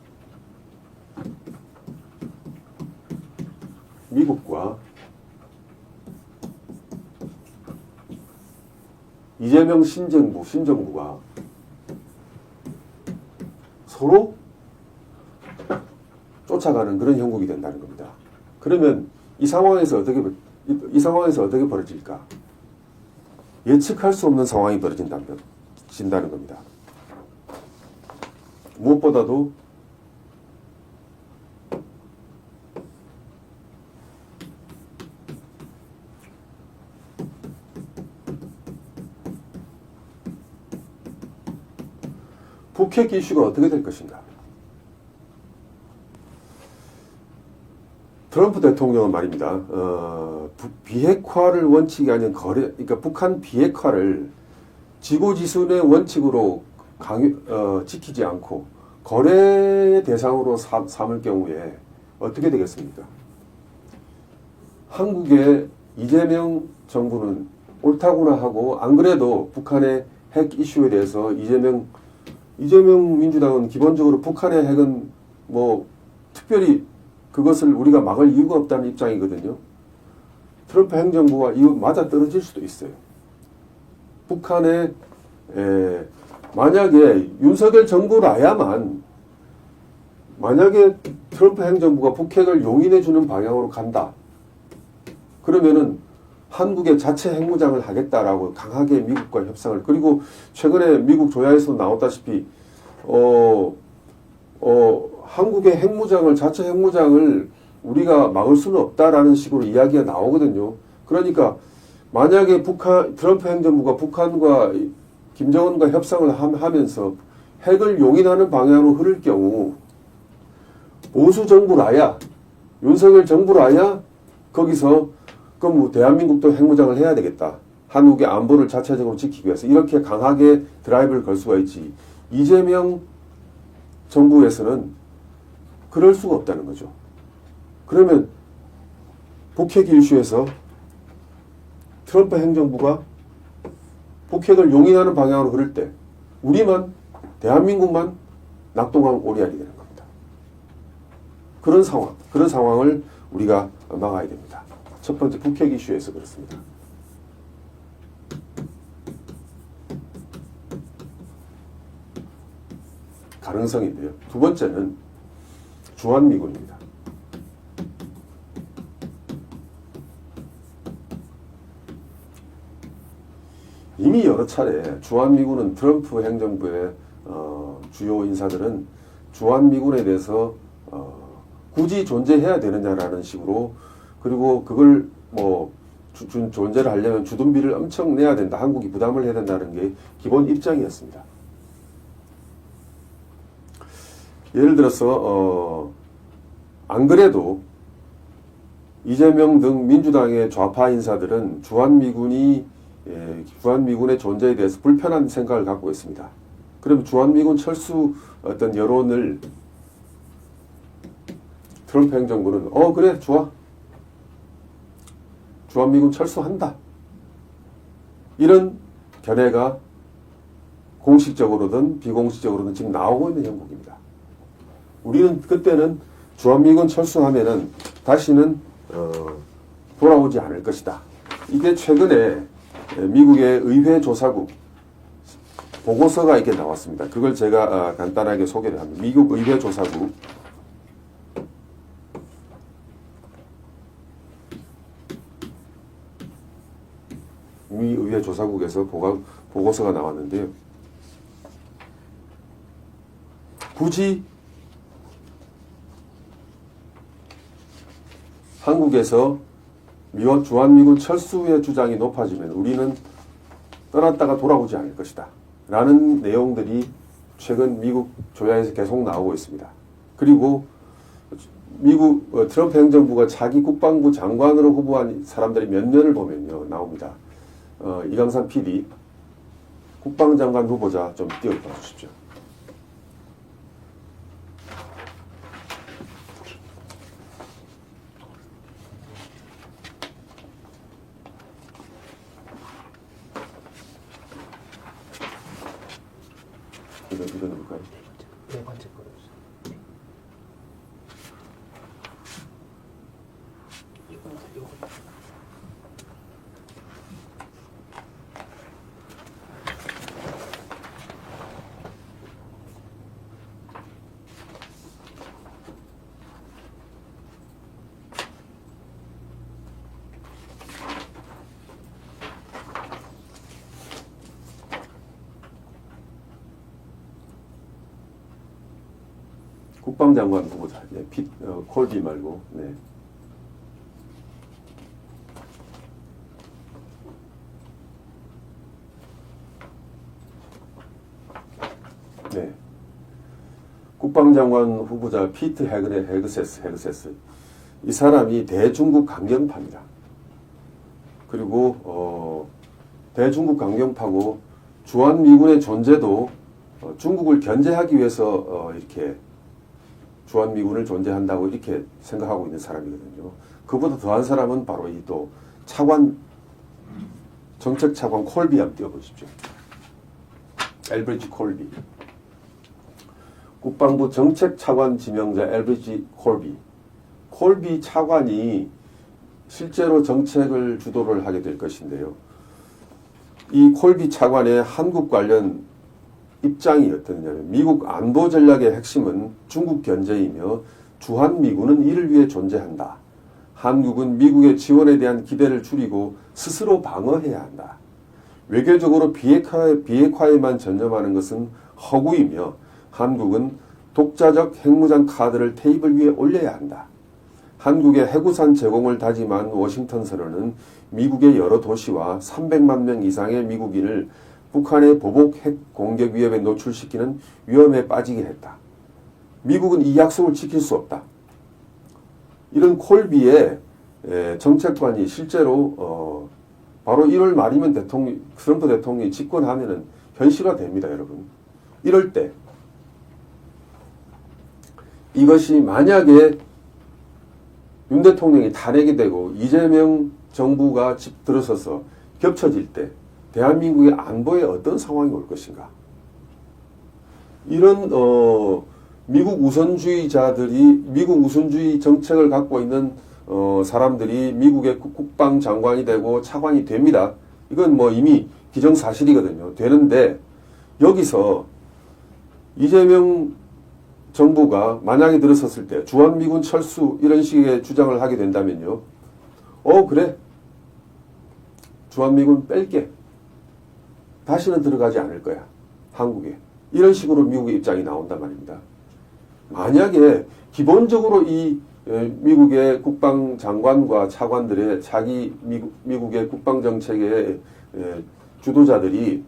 Speaker 1: 미국과 이재명 신정부가 서로 쫓아가는 그런 형국이 된다는 겁니다. 그러면 이 상황에서 어떻게 벌어질까? 예측할 수 없는 상황이 벌어진다는 겁니다. 무엇보다도 북핵 이슈가 어떻게 될 것인가? 트럼프 대통령은 말입니다. 비핵화를 원칙이 아닌 그러니까 북한 비핵화를 지고지순의 원칙으로 지키지 않고 거래의 대상으로 삼을 경우에 어떻게 되겠습니까? 한국의 이재명 정부는 옳다구나 하고 안 그래도 북한의 핵 이슈에 대해서 이재명 민주당은 기본적으로 북한의 핵은 뭐 특별히 그것을 우리가 막을 이유가 없다는 입장이거든요. 트럼프 행정부와 이거 맞아 떨어질 수도 있어요. 북한의 만약에 윤석열 정부라야만 만약에 트럼프 행정부가 북핵을 용인해주는 방향으로 간다. 그러면은 한국의 자체 핵무장을 하겠다라고 강하게 미국과 협상을 그리고 최근에 미국 조야에서 나왔다시피 한국의 자체 핵무장을 우리가 막을 수는 없다라는 식으로 이야기가 나오거든요. 그러니까 만약에 트럼프 행정부가 북한과 김정은과 협상을 하면서 핵을 용인하는 방향으로 흐를 경우 보수 정부라야 윤석열 정부라야 거기서 그럼 뭐 대한민국도 핵무장을 해야 되겠다. 한국의 안보를 자체적으로 지키기 위해서 이렇게 강하게 드라이브를 걸 수가 있지. 이재명 정부에서는 그럴 수가 없다는 거죠. 그러면 북핵 이슈에서 트럼프 행정부가 북핵을 용인하는 방향으로 흐를 때 우리만 대한민국만 낙동강 오리알이 되는 겁니다. 그런 상황을 우리가 막아야 됩니다. 첫 번째 북핵 이슈에서 그렇습니다. 가능성인데요. 두 번째는 주한미군입니다. 이미 여러 차례 주한미군은 트럼프 행정부의 주요 인사들은 주한미군에 대해서 굳이 존재해야 되느냐라는 식으로, 그리고 그걸 뭐 존재를 하려면 주둔비를 엄청 내야 된다, 한국이 부담을 해야 된다는 게 기본 입장이었습니다. 예를 들어서 안 그래도 이재명 등 민주당의 좌파 인사들은 주한미군의 존재에 대해서 불편한 생각을 갖고 있습니다. 그럼 주한미군 철수 어떤 여론을 트럼프 행정부는 그래 좋아, 주한미군 철수한다, 이런 견해가 공식적으로든 비공식적으로든 지금 나오고 있는 형국입니다. 우리는 그때는 주한미군 철수하면은 다시는 돌아오지 않을 것이다. 이게 최근에 미국의 의회조사국 보고서가 이렇게 나왔습니다. 그걸 제가 간단하게 소개를 합니다. 미국 의회조사국 미 의회조사국에서 보고서가 나왔는데요. 굳이 한국에서 주한미군 철수의 주장이 높아지면 우리는 떠났다가 돌아오지 않을 것이다 라는 내용들이 최근 미국 조야에서 계속 나오고 있습니다. 그리고 미국 트럼프 행정부가 자기 국방부 장관으로 후보한 사람들이 몇 년을 보면요 나옵니다. 이강산 PD 국방장관 후보자 좀 띄워봐 주십시오. 이거 누굴까요?
Speaker 3: 네 번째 거로.
Speaker 1: 국방장관 후보자, 콜비 말고, 네. 네. 국방장관 후보자 피트 헤그세스. 이 사람이 대중국 강경파입니다. 그리고 대중국 강경파고 주한미군의 존재도 중국을 견제하기 위해서 이렇게 주한미군을 존재한다고 이렇게 생각하고 있는 사람이거든요. 그보다 더한 사람은 바로 이 또 정책 차관 콜비 한번 띄워보십시오. 엘브리지 콜비. 국방부 정책 차관 지명자 엘브리지 콜비. 콜비 차관이 실제로 정책을 주도를 하게 될 것인데요. 이 콜비 차관의 한국 관련 입장이 어떠냐면 미국 안보 전략의 핵심은 중국 견제이며 주한미군은 이를 위해 존재한다. 한국은 미국의 지원에 대한 기대를 줄이고 스스로 방어해야 한다. 외교적으로 비핵화에만 전념하는 것은 허구이며 한국은 독자적 핵무장 카드를 테이블 위에 올려야 한다. 한국의 해구산 제공을 다짐한 워싱턴 선언은 미국의 여러 도시와 300만 명 이상의 미국인을 북한의 보복 핵 공격 위협에 노출시키는 위험에 빠지게 했다. 미국은 이 약속을 지킬 수 없다. 이런 콜비의 정책관이 실제로 바로 1월 말이면 트럼프 대통령이 집권하면은 현실화됩니다, 여러분. 이럴 때 이것이 만약에 윤 대통령이 탄핵이 되고 이재명 정부가 들어서서 겹쳐질 때 대한민국의 안보에 어떤 상황이 올 것인가? 이런 미국 우선주의자들이 미국 우선주의 정책을 갖고 있는 사람들이 미국의 국방장관이 되고 차관이 됩니다. 이건 뭐 이미 기정사실이거든요. 되는데 여기서 이재명 정부가 만약에 들어섰을 때 주한미군 철수 이런 식의 주장을 하게 된다면요. 그래. 주한미군 뺄게. 다시는 들어가지 않을 거야. 한국에. 이런 식으로 미국의 입장이 나온단 말입니다. 만약에 기본적으로 이 미국의 국방장관과 차관들의 자기 미국의 국방정책의 주도자들이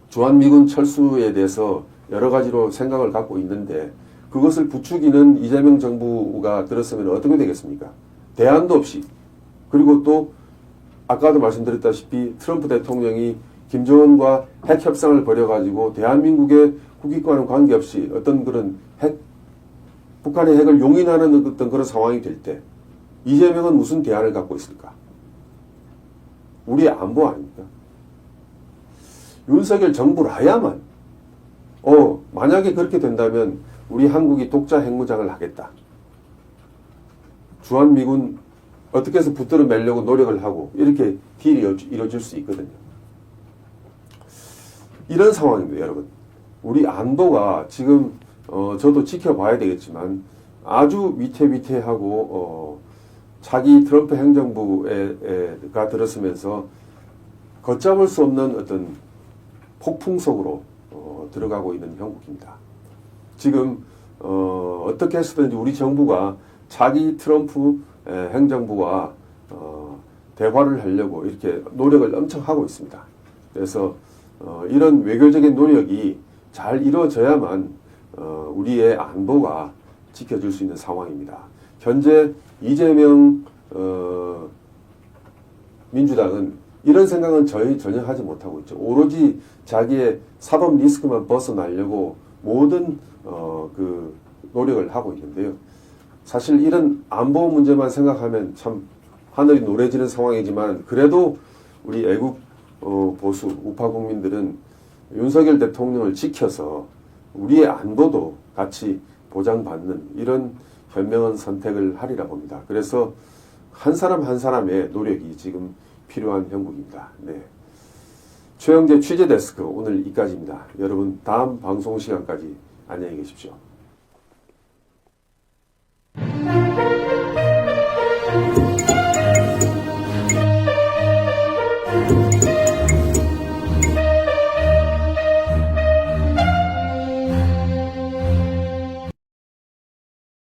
Speaker 1: 주한미군 철수에 대해서 여러 가지로 생각을 갖고 있는데 그것을 부추기는 이재명 정부가 들었으면 어떻게 되겠습니까? 대안도 없이 그리고 또 아까도 말씀드렸다시피 트럼프 대통령이 김정은과 핵 협상을 벌여가지고 대한민국의 국익과는 관계없이 어떤 그런 북한의 핵을 용인하는 어떤 그런 상황이 될 때 이재명은 무슨 대안을 갖고 있을까? 우리의 안보 아닙니까? 윤석열 정부라야만 만약에 그렇게 된다면 우리 한국이 독자 핵무장을 하겠다. 주한미군 어떻게 해서 붙들어 매려고 노력을 하고 이렇게 딜이 이루어질 수 있거든요. 이런 상황입니다, 여러분. 우리 안보가 지금 저도 지켜봐야 되겠지만 아주 위태위태하고 자기 트럼프 행정부가 들었으면서 걷잡을 수 없는 어떤 폭풍 속으로 들어가고 있는 형국입니다. 지금 어떻게 해서든지 우리 정부가 자기 트럼프 행정부와 대화를 하려고 이렇게 노력을 엄청 하고 있습니다. 그래서 이런 외교적인 노력이 잘 이루어져야만 우리의 안보가 지켜줄 수 있는 상황입니다. 현재 이재명 민주당은 이런 생각은 전혀 하지 못하고 있죠. 오로지 자기의 사법 리스크만 벗어나려고 모든 그 노력을 하고 있는데요. 사실 이런 안보 문제만 생각하면 참 하늘이 노래지는 상황이지만 그래도 우리 애국 보수 우파 국민들은 윤석열 대통령을 지켜서 우리의 안보도 같이 보장받는 이런 현명한 선택을 하리라 봅니다. 그래서 한 사람 한 사람의 노력이 지금 필요한 형국입니다. 네. 최영재 취재데스크 오늘 이까지입니다. 여러분 다음 방송 시간까지 안녕히 계십시오.